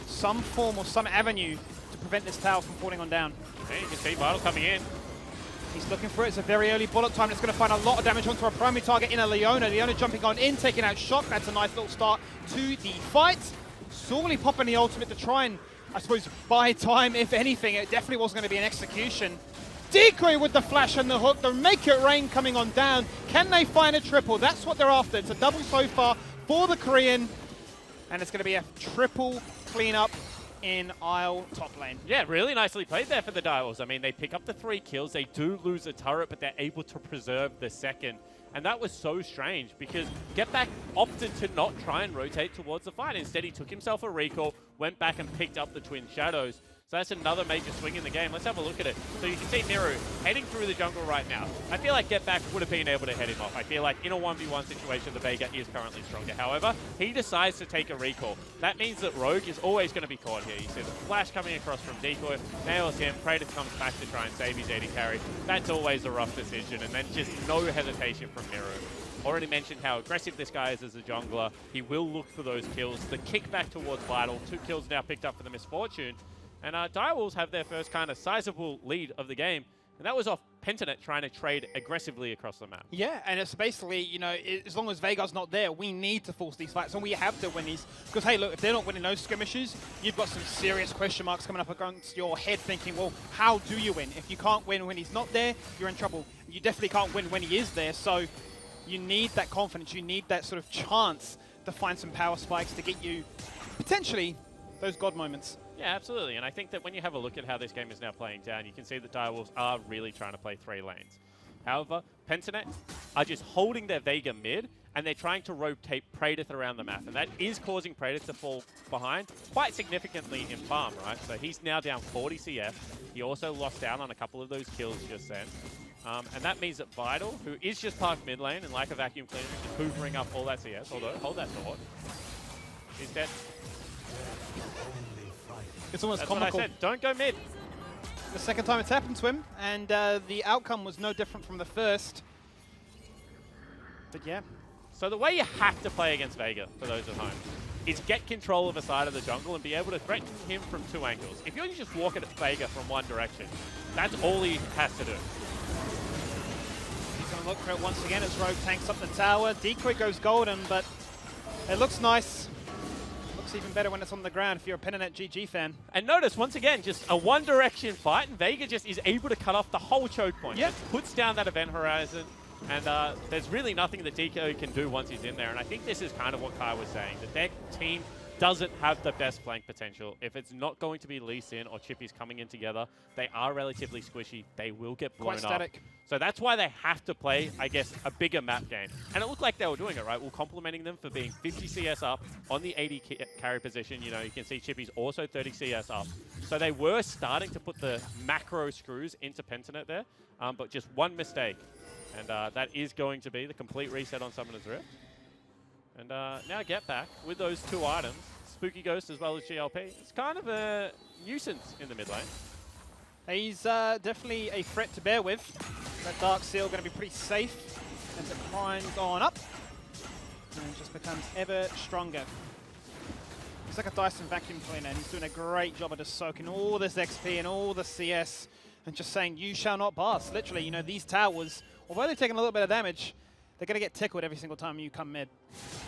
Some form or some avenue to prevent this tower from falling on down. Okay, you can see Vital coming in. He's looking for it. It's a very early bullet time. It's going to find a lot of damage onto our primary target in a Leona. Leona jumping on in, taking out Shock. That's a nice little start to the fight. Sorely popping the ultimate to try and, I suppose, buy time, if anything. It definitely wasn't going to be an execution. Decoy with the flash and the hook. The Make It Rain coming on down. Can they find a triple? That's what they're after. It's a double so far for the Korean. And it's going to be a triple cleanup in Isle top lane. Yeah, really nicely played there for the Direwolves. I mean, they pick up the 3 kills. They do lose a turret, but they're able to preserve the second. And that was so strange because Get Back opted to not try and rotate towards the fight. Instead, he took himself a recall, went back and picked up the Twin Shadows. So that's another major swing in the game. Let's have a look at it. So you can see Miru heading through the jungle right now. I feel like Get Back would have been able to head him off. I feel like in a 1v1 situation, the Veigar is currently stronger. However, he decides to take a recall. That means that Rogue is always going to be caught here. You see the flash coming across from Decoy, nails him, Praetor comes back to try and save his AD carry. That's always a rough decision, and then just no hesitation from Miru. Already mentioned how aggressive this guy is as a jungler. He will look for those kills. The kickback towards Vital, 2 kills now picked up for the Misfortune. And Direwolves have their first kind of sizable lead of the game. And that was off Pentanet trying to trade aggressively across the map. Yeah, and it's basically, you know, as long as Veigar's not there, we need to force these fights, and we have to win these. Because, hey, look, if they're not winning those skirmishes, you've got some serious question marks coming up against your head thinking, well, how do you win? If you can't win when he's not there, you're in trouble. You definitely can't win when he is there, so you need that confidence. You need that sort of chance to find some power spikes to get you, potentially, those God moments. Yeah, absolutely. And I think that when you have a look at how this game is now playing down, you can see that Direwolves are really trying to play 3 lanes. However, Pentanet are just holding their Veigar mid, and they're trying to rotate Praedyth around the map. And that is causing Praedyth to fall behind quite significantly in farm, right? So he's now down 40 CS. He also lost down on a couple of those kills just then. And that means that Vital, who is just parked mid lane and like a vacuum cleaner, is just hoovering up all that CS, although, hold that thought, he's dead. It's almost That's comical. what I said. Don't go mid. The second time it's happened to him, and the outcome was no different from the first. But yeah. So the way you have to play against Veigar, for those at home, is get control of a side of the jungle and be able to threaten him from 2 angles. If you're just walking at Veigar from one direction, that's all he has to do. He's going to look for it once again as Rogue tanks up the tower. Decoy goes golden, but it looks nice. Looks even better when it's on the ground if you're a Pentanet GG fan. And notice, once again, just a one-direction fight, and Veigar just is able to cut off the whole choke point. Yep. Just puts down that event horizon, and there's really nothing that Decoy can do once he's in there. And I think this is kind of what Kai was saying, that their team doesn't have the best flank potential. If it's not going to be Lee Sin or Chippy's coming in together, they are relatively squishy. They will get blown Quite static. up. So that's why they have to play, I guess, a bigger map game. And it looked like they were doing it, right? We're complimenting them for being 50 CS up on the 80 carry position. You know, you can see Chippy's also 30 CS up. So they were starting to put the macro screws into Pentanet there, but just one mistake. And that is going to be the complete reset on Summoner's Rift. And now Get Back with those 2 items, Spooky Ghost as well as GLP. It's kind of a nuisance in the mid lane. He's definitely a threat to bear with. That Dark Seal going to be pretty safe as it climbs on up and just becomes ever stronger. He's like a Dyson vacuum cleaner, and he's doing a great job of just soaking all this XP and all the CS and just saying, you shall not pass. Literally, you know, these towers, although they're taking a little bit of damage, they're going to get tickled every single time you come mid.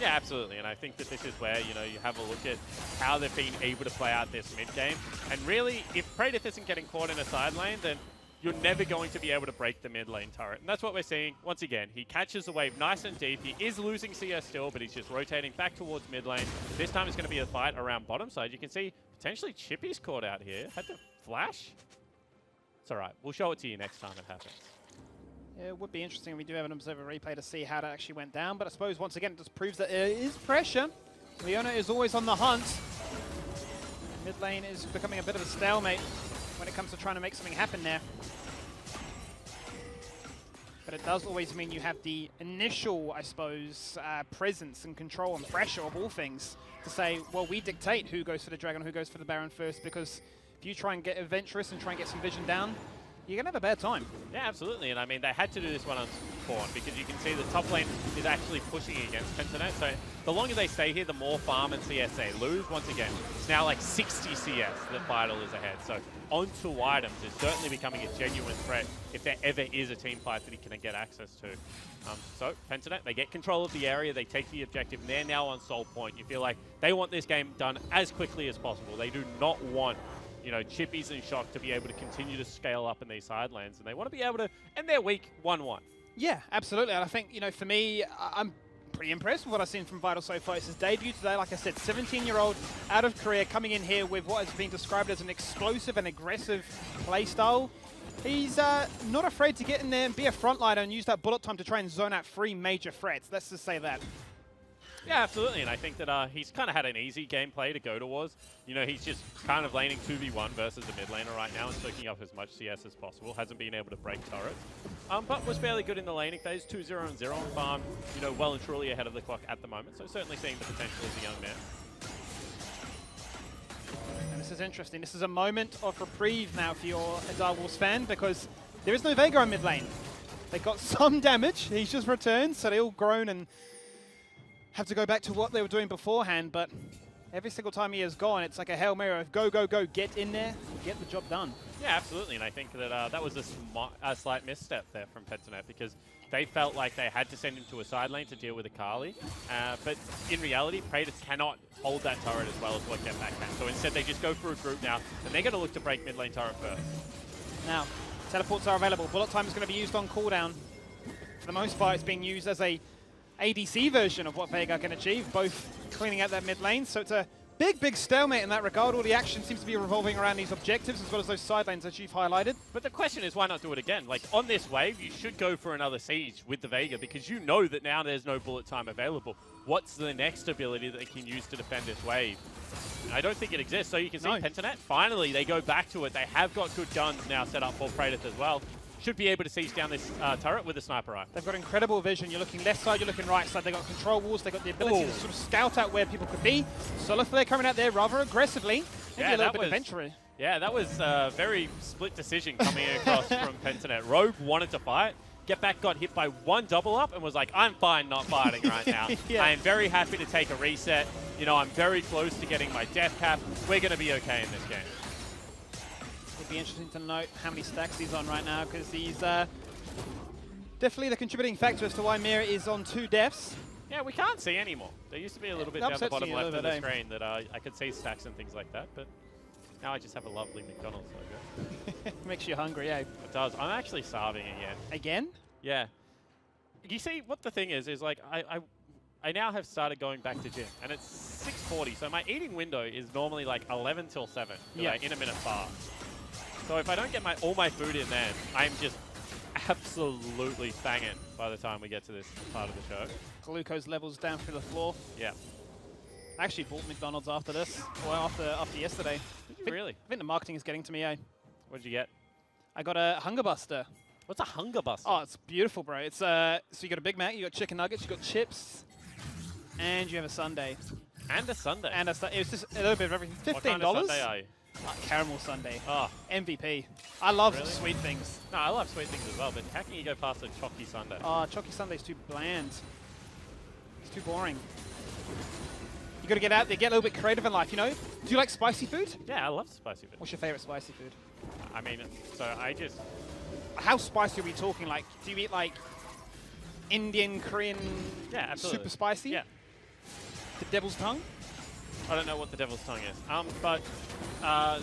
Yeah, absolutely. And I think that this is where, you know, you have a look at how they've been able to play out this mid game. And really, if Praedyth isn't getting caught in a side lane, then you're never going to be able to break the mid lane turret. And that's what we're seeing. Once again, he catches the wave nice and deep. He is losing CS still, but he's just rotating back towards mid lane. This time it's going to be a fight around bottom side. You can see potentially Chippy's caught out here. Had to flash. It's all right. We'll show it to you next time it happens. Yeah, it would be interesting if we do have an observer replay to see how that actually went down, but I suppose once again it just proves that there is pressure. Leona is always on the hunt. Mid lane is becoming a bit of a stalemate when it comes to trying to make something happen there. but it does always mean you have the initial, I suppose, presence and control and pressure of all things to say, well, we dictate who goes for the Dragon, who goes for the Baron first, because if you try and get adventurous and try and get some vision down, you're going to have a bad time. Yeah, absolutely. And I mean, they had to do this one on spawn because you can see the top lane is actually pushing against Pentanet. So the longer they stay here, the more farm and CS they lose. Once again, it's now like 60 CS that Vital is ahead. So onto items is certainly becoming a genuine threat if there ever is a team fight that he can get access to. So Pentanet, they get control of the area, they take the objective, and they're now on Soul Point. You feel like they want this game done as quickly as possible. They do not want, you know, Chippies and Shock to be able to continue to scale up in these side lanes, and they want to be able to end their week 1-1. Yeah, absolutely. And I think, you know, for me, I'm pretty impressed with what I've seen from Vital so far. It's his debut today, like I said, 17-year-old out of Korea, coming in here with what is being described as an explosive and aggressive playstyle. He's not afraid to get in there and be a frontliner and use that bullet time to try and zone out 3 major threats. Let's just say that. Yeah, absolutely, and I think that he's kind of had an easy gameplay to go towards. You know, he's just kind of laning 2v1 versus the mid laner right now and soaking up as much CS as possible. Hasn't been able to break turrets, but was fairly good in the laning phase, 2-0 and 0 on farm, you know, well and truly ahead of the clock at the moment, so certainly seeing the potential as a young man. And this is interesting. This is a moment of reprieve now for your Direwolves fan, because there is no Veigar in mid lane. They got some damage. He's just returned, so they all groan and have to go back to what they were doing beforehand, but every single time he is gone, it's like a Hail Mary of go, go, go, get in there, get the job done. Yeah, absolutely, and I think that that was a slight misstep there from Pentanet, because they felt like they had to send him to a side lane to deal with Akali, but in reality, Praetor cannot hold that turret as well as what Get Back can. So instead, they just go for a group now, and they're going to look to break mid lane turret first. Now, teleports are available. Bullet time is going to be used on cooldown. For the most part, it's being used as a ADC version of what Veigar can achieve, both cleaning out that mid lane. So it's a big, big stalemate in that regard. All the action seems to be revolving around these objectives as well as those side lanes that you've highlighted. But the question is, why not do it again? Like, on this wave, you should go for another siege with the Veigar, because you know that now there's no bullet time available. What's the next ability that they can use to defend this wave? I don't think it exists. So you can see Pentanet, finally, they go back to it. They have got good guns now set up for Praetor as well. Should be able to siege down this turret with a sniper rifle. They've got incredible vision. You're looking left side, you're looking right side. They've got control walls. They've got the ability to sort of scout out where people could be. Solar Flare coming out there rather aggressively. Maybe a little bit adventurous. Yeah, that was a very split decision coming across from Pentanet. Rogue wanted to fight. Get Back got hit by one double up and was like, I'm fine not fighting right now. Yeah. I am very happy to take a reset. You know, I'm very close to getting my death cap. We're going to be okay in this game. It'd be interesting to note how many stacks he's on right now, because he's definitely the contributing factor as to why Mira is on 2 deaths. Yeah, we can't see anymore. There used to be a little bit down the bottom left of the screen that I could see stacks and things like that, but now I just have a lovely McDonald's logo. Makes you hungry, eh? It does. I'm actually starving again. Again? Yeah. You see, what the thing is like, I now have started going back to gym, and it's 6:40, so my eating window is normally like 11 till 7, like in a minute fast. So if I don't get all my food in then, I'm just absolutely banging by the time we get to this part of the show. Glucose levels down through the floor. Yeah. I actually bought McDonald's after this, or after yesterday. Did you really? I think the marketing is getting to me, eh? What did you get? I got a Hunger Buster. What's a Hunger Buster? Oh, it's beautiful, bro. It's so you got a Big Mac, you got chicken nuggets, you got chips, and you have a sundae. And a sundae. And it was just a little bit of everything. $15. What kind of sundae are you? Caramel sundae. Oh. MVP. I love Really? sweet things. No, I love sweet things as well, but how can you go past a chalky sundae? Oh, chalky sundae's too bland. It's too boring. You got to get out there, get a little bit creative in life, you know? Do you like spicy food? Yeah, I love spicy food. What's your favorite spicy food? I mean, so I just... How spicy are we talking? Like, do you eat like Indian, Korean, absolutely. super spicy? Yeah. The devil's tongue? I don't know what the devil's tongue is. But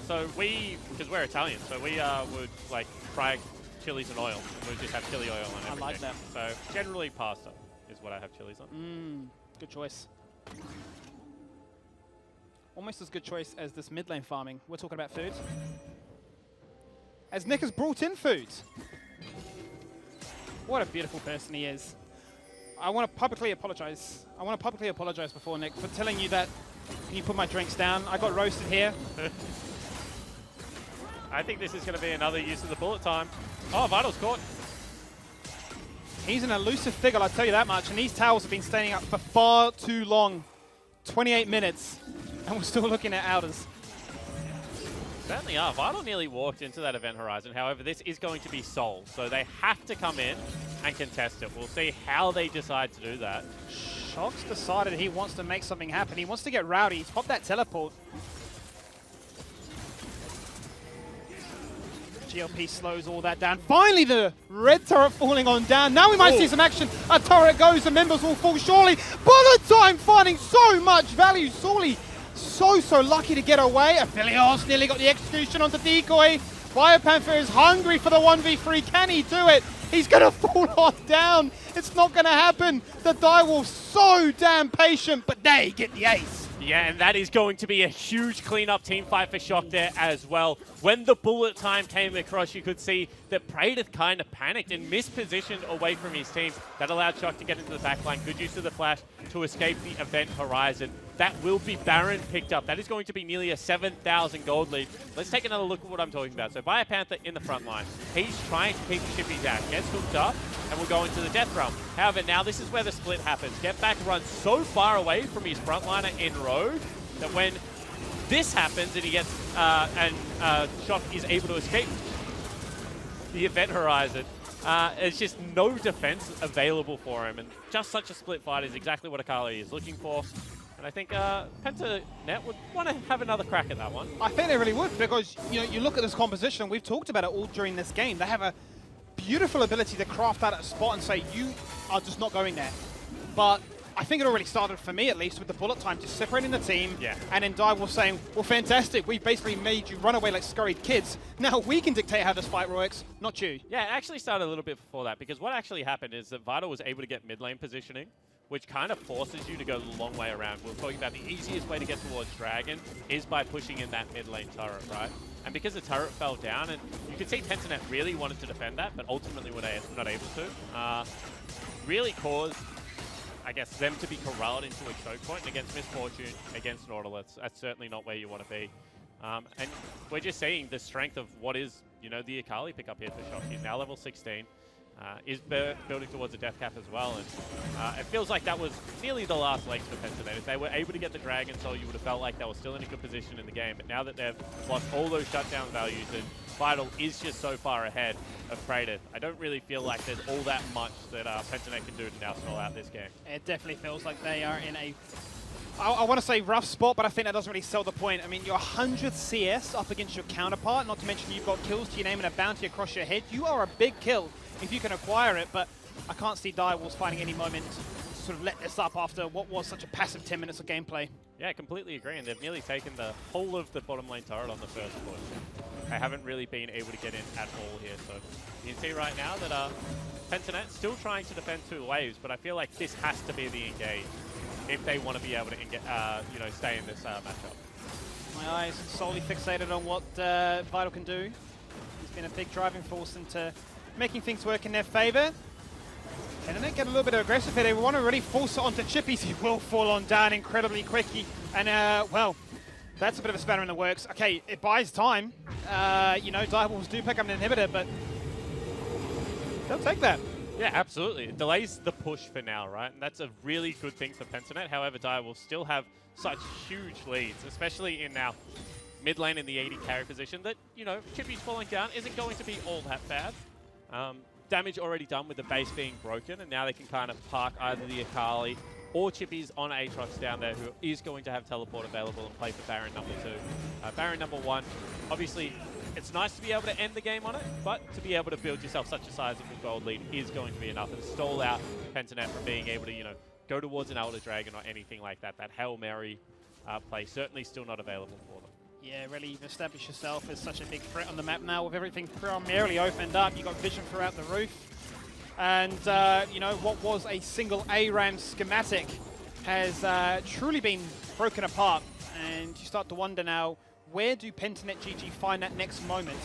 so we, because we're Italian, so we would like fry chilies in oil. We'd just have chili oil on everything. I like that. So generally pasta is what I have chilies on. Good choice. Almost as good choice as this mid lane farming. We're talking about food. As Nick has brought in food. What a beautiful person he is. I want to publicly apologize. I want to publicly apologize before Nick for telling you that. Can you put my drinks down? I got roasted here. I think this is going to be another use of the bullet time. Oh, Vital's caught. He's an elusive figure, I'll tell you that much. And these towers have been staying up for far too long. 28 minutes. And we're still looking at outers. Certainly are. Vital nearly walked into that event horizon. However, this is going to be Soul, so they have to come in and contest it. We'll see how they decide to do that. Shock's decided he wants to make something happen. He wants to get rowdy. He's popped that teleport. GLP slows all that down. Finally, the red turret falling on down. Now we might see some action. A turret goes, the members will fall surely. Bullet time finding so much value. Sorely so lucky to get away. Aphelios nearly got the execution onto Decoy. Biopanther is hungry for the 1v3. Can he do it? He's going to fall on down. It's not going to happen. The Direwolves so damn patient, but they get the ace. Yeah, and that is going to be a huge cleanup team fight for Shock there as well. When the bullet time came across, you could see that Praedyth kind of panicked and mispositioned away from his team. That allowed Shock to get into the backline. Good use of the flash to escape the event horizon. That will be Baron picked up. That is going to be nearly a 7,000 gold lead. Let's take another look at what I'm talking about. So Biopanther in the front line. He's trying to keep the Chippy down. Gets hooked up and will go into the Death Realm. However, now this is where the split happens. Get Back runs so far away from his frontliner in Rogue that when this happens and he gets Shock is able to escape the event horizon, there's just no defense available for him. And just such a split fight is exactly what Akali is looking for. And I think PentaNet would want to have another crack at that one. I think they really would, because you look at this composition, we've talked about it all during this game. They have a beautiful ability to craft out a spot and say, you are just not going there. But I think it already started, for me at least, with the bullet time, just separating the team, and then Direwolf saying, well, fantastic, we've basically made you run away like scurried kids. Now we can dictate how this fight works, not you. Yeah, it actually started a little bit before that, because what actually happened is that Vital was able to get mid lane positioning, which kind of forces you to go the long way around. We're talking about the easiest way to get towards Dragon is by pushing in that mid lane turret, right? And because the turret fell down, and you could see PentaNet really wanted to defend that, but ultimately were not able to, really caused, I guess, them to be corralled into a choke point. And against Misfortune, against Nautilus, that's certainly not where you want to be. And we're just seeing the strength of what is, the Akali pickup here for Shock. He's now level 16. Is building towards a death cap as well, and it feels like that was nearly the last legs for PentaNet. If they were able to get the Dragon Soul, you would have felt like they were still in a good position in the game, but now that they've lost all those shutdown values and Vital is just so far ahead of Praedyth, I don't really feel like there's all that much that PentaNet can do to now stall out this game. It definitely feels like they are in a, I want to say rough spot, but I think that doesn't really sell the point. I mean, you're 100 CS up against your counterpart, not to mention you've got kills to your name and a bounty across your head. You are a big kill if you can acquire it, but I can't see Direwolves finding any moment to sort of let this up after what was such a passive 10 minutes of gameplay. Yeah, I completely agree, and they've nearly taken the whole of the bottom lane turret on the first push. They haven't really been able to get in at all here, so you can see right now that PentaNet still trying to defend two waves, but I feel like this has to be the engage if they want to be able to stay in this matchup. My eyes solely fixated on what Vital can do. He's been a big driving force into making things work in their favor. And then they get a little bit aggressive here. They want to really force it onto Chippies. He will fall on down incredibly quickly. And, well, that's a bit of a spanner in the works. Okay, it buys time. Direwolves do pick up an inhibitor, but they'll take that. Yeah, absolutely. It delays the push for now, right? And that's a really good thing for PentaNet. However, Direwolves still have such huge leads, especially in now mid lane in the 80 carry position that, Chippy's falling down isn't going to be all that bad. Damage already done with the base being broken, and now they can kind of park either the Akali or Chippies on Aatrox down there, who is going to have teleport available and play for Baron number 2. Baron number 1, obviously, it's nice to be able to end the game on it, but to be able to build yourself such a sizable gold lead is going to be enough and stall out PentaNet from being able to, go towards an Elder Dragon or anything like that. That Hail Mary play certainly still not available for them. Yeah, really, you've established yourself as such a big threat on the map now with everything primarily opened up. You've got vision throughout the roof. And, what was a single ARAM schematic has truly been broken apart. And you start to wonder now, where do PentaNet GG find that next moment?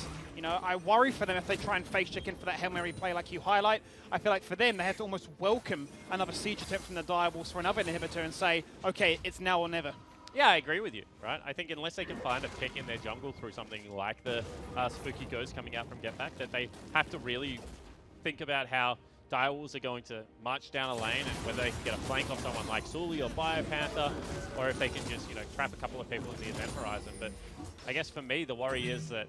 I worry for them if they try and face chicken for that Hail Mary play like you highlight. I feel like for them, they have to almost welcome another siege attempt from the Direwolves for another inhibitor and say, okay, it's now or never. Yeah, I agree with you, right? I think unless they can find a pick in their jungle through something like the Spooky Ghost coming out from Get Back, that they have to really think about how Direwolves are going to march down a lane, and whether they can get a flank off someone like Sully or Biopanther, or if they can just, you know, trap a couple of people in the event horizon. But I guess for me, the worry is that,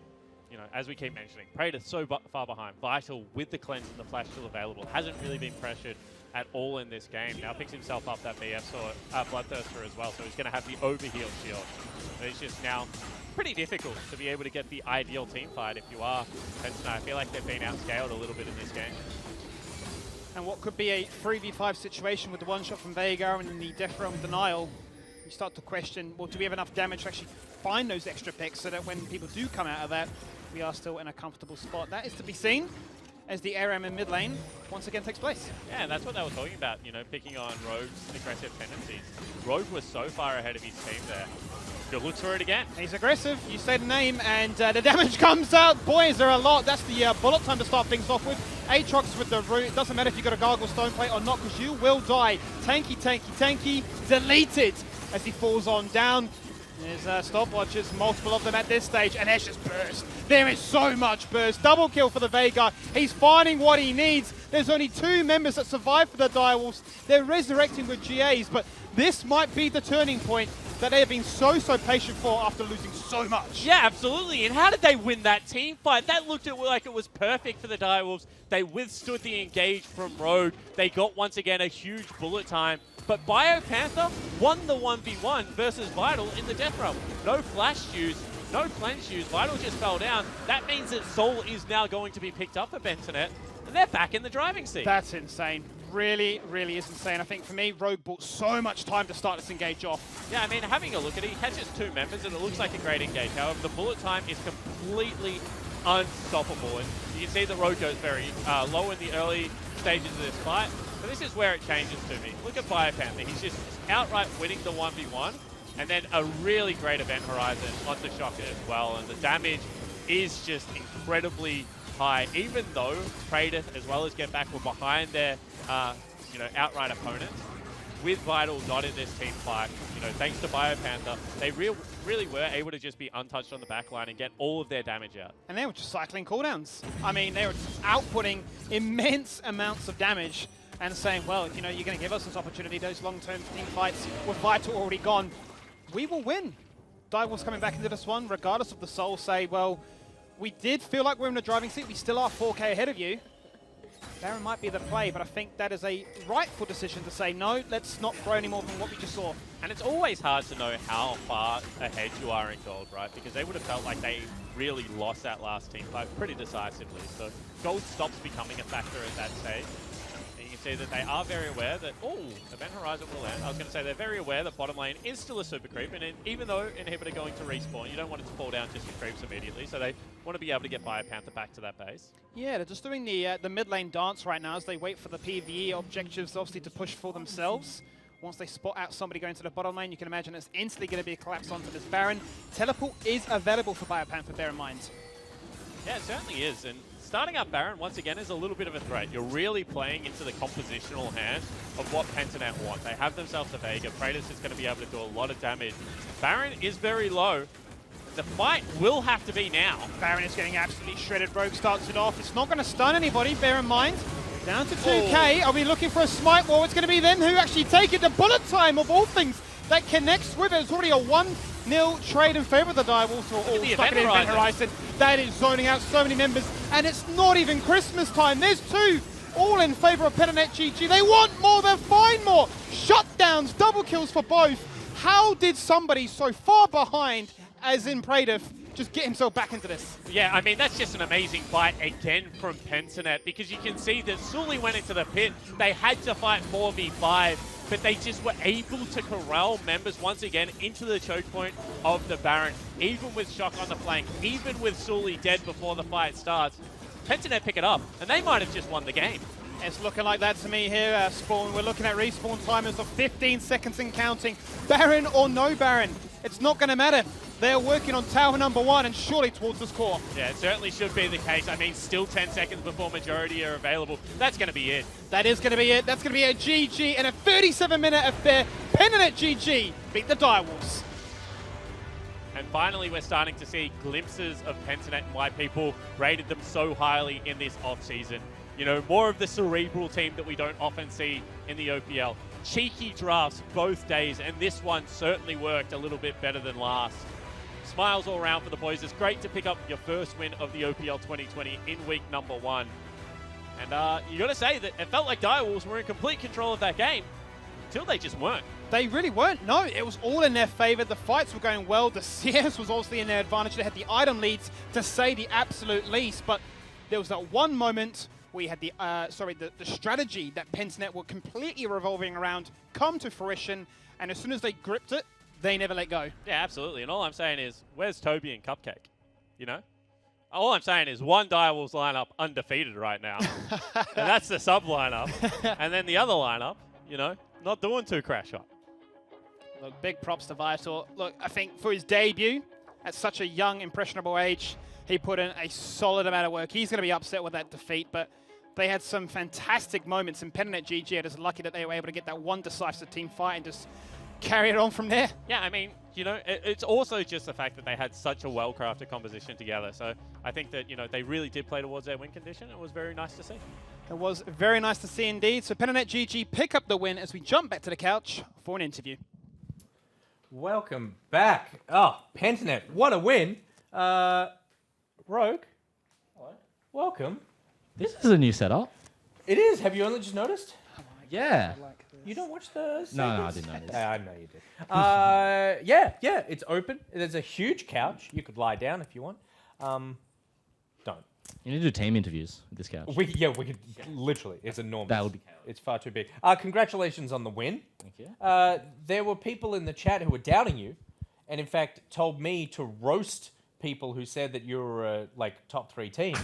you know, as we keep mentioning, Praetor so far behind. Vital, with the cleanse and the flash still available, hasn't really been pressured at all in this game. Now picks himself up that BF Bloodthirster as well, so he's going to have the overheal shield. So it's just now pretty difficult to be able to get the ideal team fight if you are Pentanet. I feel like they've been outscaled a little bit in this game. And what could be a 3v5 situation with the one shot from Veigar and the Death Realm Denial, you start to question, well, do we have enough damage to actually find those extra picks so that when people do come out of that, we are still in a comfortable spot? That is to be seen as the ARAM in mid lane once again takes place. Yeah, and that's what they were talking about, you know, picking on Rogue's aggressive tendencies. Rogue was so far ahead of his team there. Good looks for it again. He's aggressive, you say the name, and the damage comes out. Boys, there are a lot. That's the bullet time to start things off with. Aatrox with the root. It doesn't matter if you've got a Gargle Stoneplate or not, because you will die. Tanky, tanky, tanky. Deleted as he falls on down. There's stopwatches, multiple of them at this stage, and there's just burst. There is so much burst. Double kill for the Veigar. He's finding what he needs. There's only 2 members that survive for the Direwolves. They're resurrecting with GAs, but this might be the turning point that they have been so patient for after losing so much. Yeah, absolutely. And how did they win that team fight? That looked like it was perfect for the Direwolves. They withstood the engage from Rogue. They got, once again, a huge bullet time. But Biopanther won the 1v1 versus Vital in the Death Realm. No flash use, no cleanse use. Vital just fell down. That means that Soul is now going to be picked up for Banter, and they're back in the driving seat. That's insane. Really, really is insane. I think for me, Rogue bought so much time to start this engage off. Yeah, I mean, having a look at it, he catches 2 members and it looks like a great engage. However, the bullet time is completely unstoppable. And you can see the Rogue goes very low in the early stages of this fight. But this is where it changes to me. Look at Biopanther. He's just outright winning the 1v1. And then a really great event horizon onto Shocker as well. And the damage is just incredibly high. Even though Praetor as well as Get Back were behind their you know, outright opponents, with Vital not in this team fight, you know, thanks to Biopanther, they really were able to just be untouched on the backline and get all of their damage out. And they were just cycling cooldowns. I mean, they were just outputting immense amounts of damage and saying, well, you know, you're going to give us this opportunity, those long-term team fights with Vital already gone, we will win. Direwolves coming back into this one, regardless of the Soul, say, well, we did feel like we're in the driving seat, we still are 4K ahead of you. Baron might be the play, but I think that is a rightful decision to say, no, let's not throw any more than what we just saw. And it's always hard to know how far ahead you are in gold, right? Because they would have felt like they really lost that last team fight pretty decisively. So gold stops becoming a factor at that stage. And you can see that they are very aware that, oh, Event Horizon will end. I was going to say they're very aware that bottom lane is still a super creep. And even though Inhibitor going to respawn, you don't want it to fall down just to creeps immediately. So they want to be able to get Biopanther back to that base. Yeah, they're just doing the mid lane dance right now as they wait for the PvE objectives, obviously, to push for themselves. Once they spot out somebody going to the bottom lane, you can imagine it's instantly going to be a collapse onto this Baron. Teleport is available for Biopanther, bear in mind. Yeah, it certainly is. And starting up Baron, once again, is a little bit of a threat. You're really playing into the compositional hand of what Pentanet want. They have themselves a Veigar. Praetor's is going to be able to do a lot of damage. Baron is very low. The fight will have to be now. Baron is getting absolutely shredded. Rogue starts it off. It's not going to stun anybody, bear in mind. Down to 2K. Are we looking for a smite wall? It's going to be them who actually take it. The bullet time of all things that connects with it. It's already a 1-0 trade in favor of the Direwolves. Or stuck in the Event Horizon. That is zoning out so many members. And it's not even Christmas time. There's 2 all in favor of Pentanet GG. They want more, they'll find more. Shutdowns, double kills for both. How did somebody so far behind as in Praetor just get himself back into this? Yeah, I mean, that's just an amazing fight again from Pentanet, because you can see that Sully went into the pit. They had to fight 4v5, but they just were able to corral members once again into the choke point of the Baron, even with Shock on the flank, even with Sully dead before the fight starts. Pentanet pick it up, and they might have just won the game. It's looking like that to me here, Spawn. We're looking at respawn timers of 15 seconds and counting. Baron or no Baron, it's not going to matter. They're working on tower number 1 and surely towards this core. Yeah, it certainly should be the case. I mean, still 10 seconds before majority are available. That's going to be it. That is going to be it. That's going to be a GG and a 37-minute affair. Pentanet GG beat the Direwolves. And finally, we're starting to see glimpses of Pentanet and why people rated them so highly in this off-season. You know, more of the cerebral team that we don't often see in the OPL. Cheeky drafts both days, and this one certainly worked a little bit better than last. Smiles all around for the boys. It's great to pick up your first win of the OPL 2020 in week number 1. And you got to say that it felt like Direwolves were in complete control of that game until they just weren't. They really weren't. No, it was all in their favor. The fights were going well. The CS was obviously in their advantage. They had the item leads, to say the absolute least. But there was that one moment we had the strategy that Pentanet were completely revolving around come to fruition. And as soon as they gripped it, they never let go. Yeah, absolutely. And all I'm saying is, where's Toby and Cupcake? You know? All I'm saying is one Direwolves lineup undefeated right now. And that's the sub lineup. And then the other lineup, you know, not doing too crash up. Look, big props to Viator. Look, I think for his debut at such a young, impressionable age, he put in a solid amount of work. He's going to be upset with that defeat, but they had some fantastic moments. And Pentanet GG are just lucky that they were able to get that one decisive team fight and just carry it on from there. Yeah, I mean, you know, it's also just the fact that they had such a well-crafted composition together. So I think that, you know, they really did play towards their win condition. It was very nice to see. It was very nice to see indeed. So Pentanet GG pick up the win as we jump back to the couch for an interview. Welcome back. Oh, Pentanet, what a win. Rogue, welcome. This is a new setup. It is. Have you only just noticed? Yeah. You don't watch the No, I segments? didn't notice. I know you did. Yeah, it's open. There's a huge couch. You could lie down if you want. Don't. You need to do team interviews with this couch. We could literally. It's enormous. That would be chaos. It's far too big. Congratulations on the win. Thank you. There were people in the chat who were doubting you, and in fact told me to roast people who said that you were a top 3 team.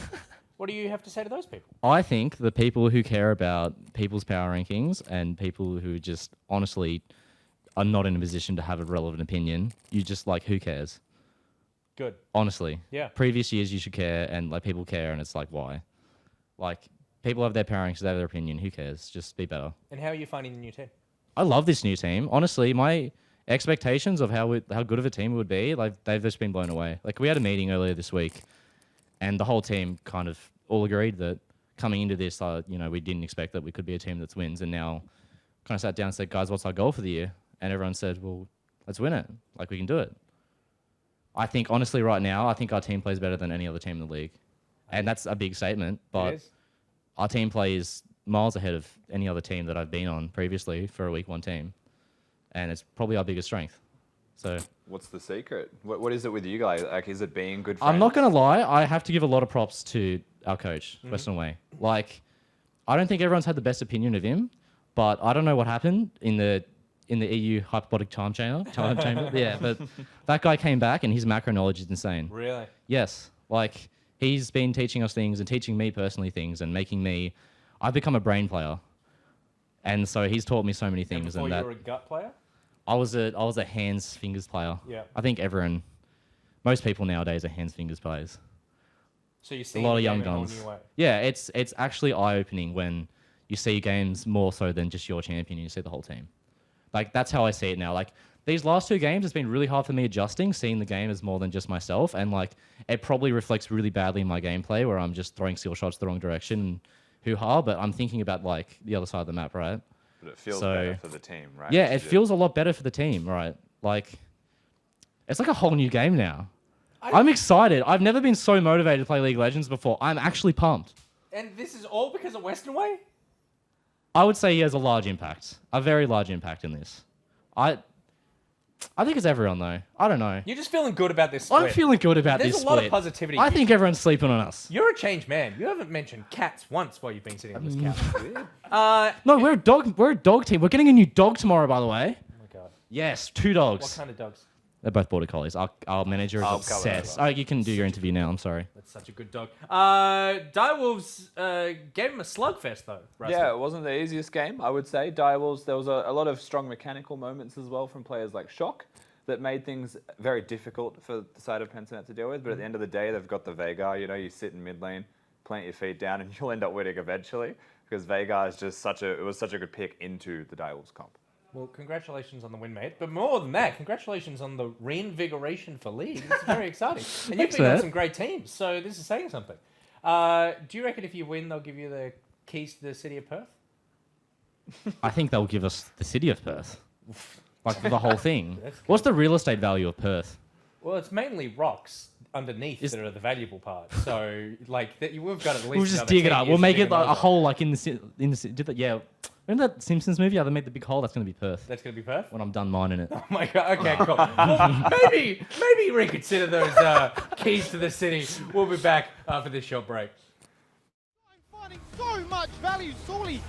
What do you have to say to those people? I think the people who care about people's power rankings and people who just honestly are not in a position to have a relevant opinion, you just who cares? Good. Honestly. Yeah. Previous years you should care and people care and it's why? People have their power rankings, they have their opinion. Who cares? Just be better. And how are you finding the new team? I love this new team. Honestly, my expectations of how good of a team it would be, they've just been blown away. We had a meeting earlier this week, and the whole team kind of all agreed that coming into this, we didn't expect that we could be a team that wins, and now kind of sat down and said, guys, what's our goal for the year? And everyone said, well, let's win it. We can do it. I think, honestly, right now, I think our team plays better than any other team in the league. And that's a big statement, but our team plays miles ahead of any other team that I've been on previously for a week 1 team. And it's probably our biggest strength. So, what's the secret? What is it with you guys? Is it being good friends? I'm not going to lie. I have to give a lot of props to our coach, Western Way. I don't think everyone's had the best opinion of him, but I don't know what happened in the EU hyperbolic time chamber. Yeah, but that guy came back and his macro knowledge is insane. Really? Yes. He's been teaching us things and teaching me personally things and making me... I've become a brain player. And so he's taught me so many things. And before you were a gut player? I was a hands fingers player. Yeah. I think most people nowadays are hands fingers players. So you see a lot of young in a whole guns. new way. Yeah, it's actually eye opening when you see games more so than just your champion. You see the whole team. That's how I see it now. These last 2 games, it's been really hard for me adjusting, seeing the game as more than just myself, and it probably reflects really badly in my gameplay where I'm just throwing seal shots the wrong direction and hoo-ha. But I'm thinking about the other side of the map, right? But it feels better for the team, right? Yeah, it feels a lot better for the team, right? It's a whole new game now. I'm excited. I've never been so motivated to play League of Legends before. I'm actually pumped. And this is all because of Western Way? I would say he has a large impact. A very large impact in this. I think it's everyone, though. I don't know. You're just feeling good about this split. I'm feeling good about this There's split. a lot of positivity. I think everyone's sleeping on us. You're a changed man. You haven't mentioned cats once while you've been sitting on this couch. No, we're a dog team. We're getting a new dog tomorrow, by the way. Oh my God. Yes, 2 dogs. What kind of dogs? They're both border collies. Our manager is I'll cover that obsessed. Oh, you can do your interview now. I'm sorry. That's such a good dog. Direwolves gave him a slugfest, though. Rusty. Yeah, it wasn't the easiest game, I would say. Direwolves, there was a lot of strong mechanical moments as well from players like Shock that made things very difficult for the side of Pentanet to deal with. But at the end of the day, they've got the Veigar. You sit in mid lane, plant your feet down, and you'll end up winning eventually because Veigar is just such a good pick into the Direwolves comp. Well, congratulations on the win, mate. But more than that, congratulations on the reinvigoration for League. It's very exciting. And you've been on some great teams, so this is saying something. Do you reckon if you win, they'll give you the keys to the city of Perth? I think they'll give us the city of Perth. Like the whole thing. That's good. What's the real estate value of Perth? Well, it's mainly rocks underneath that are the valuable part. So, like, we've got at least. We'll just another dig it 10 up. years We'll to make dig it them like a over. hole like in the yeah. Remember that Simpsons movie? How they made the big hole? That's going to be Perth. That's going to be Perth? When I'm done mining it. Oh my god, okay, cool. Well, maybe reconsider those keys to the city. We'll be back after this short break. Finding so much value. Sully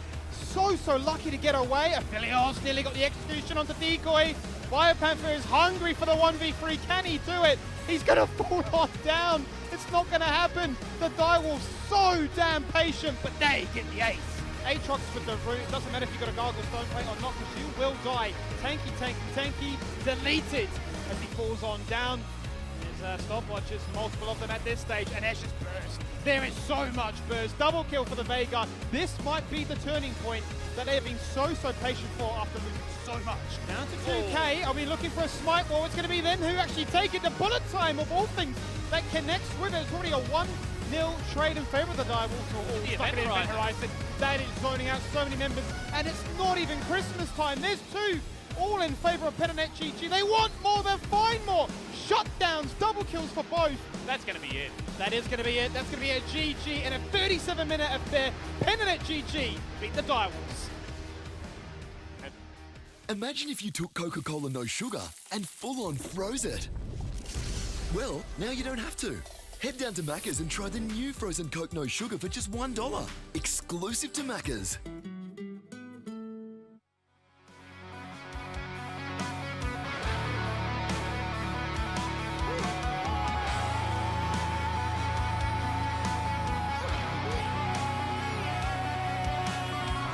so lucky to get away. Aphelios nearly got the execution onto decoy. Biopanther is hungry for the 1v3. Can he do it? He's going to fall on down. It's not going to happen. The Direwolf's so damn patient, but they get the ace. Aatrox with the root. It doesn't matter if you've got a Gargle Stoneplate or not, because you will die. Tanky, deleted as he falls on down. There's stopwatches, multiple of them at this stage, and Ashe's burst. There is so much burst. Double kill for the Veigar. This might be the turning point that they have been so patient for after losing so much. Down to 2k. Are we looking for a smite wall? It's going to be them who actually take it. The bullet time of all things that connects with it. It's already a 1-0 trade in favor of the Direwolves. The Stuck event in Event horizon. Horizon. That is zoning out so many members, and it's not even Christmas time. There's two. All in favor of Petanet GG. They want more, they'll find more. Shutdowns, double kills for both. That's going to be it. That is going to be it. That's going to be a GG in a 37-minute affair. Petanet GG beat the Direwolves. Imagine if you took Coca-Cola No Sugar and full-on froze it. Well, now you don't have to. Head down to Macca's and try the new frozen Coke No Sugar for just $1. Exclusive to Macca's.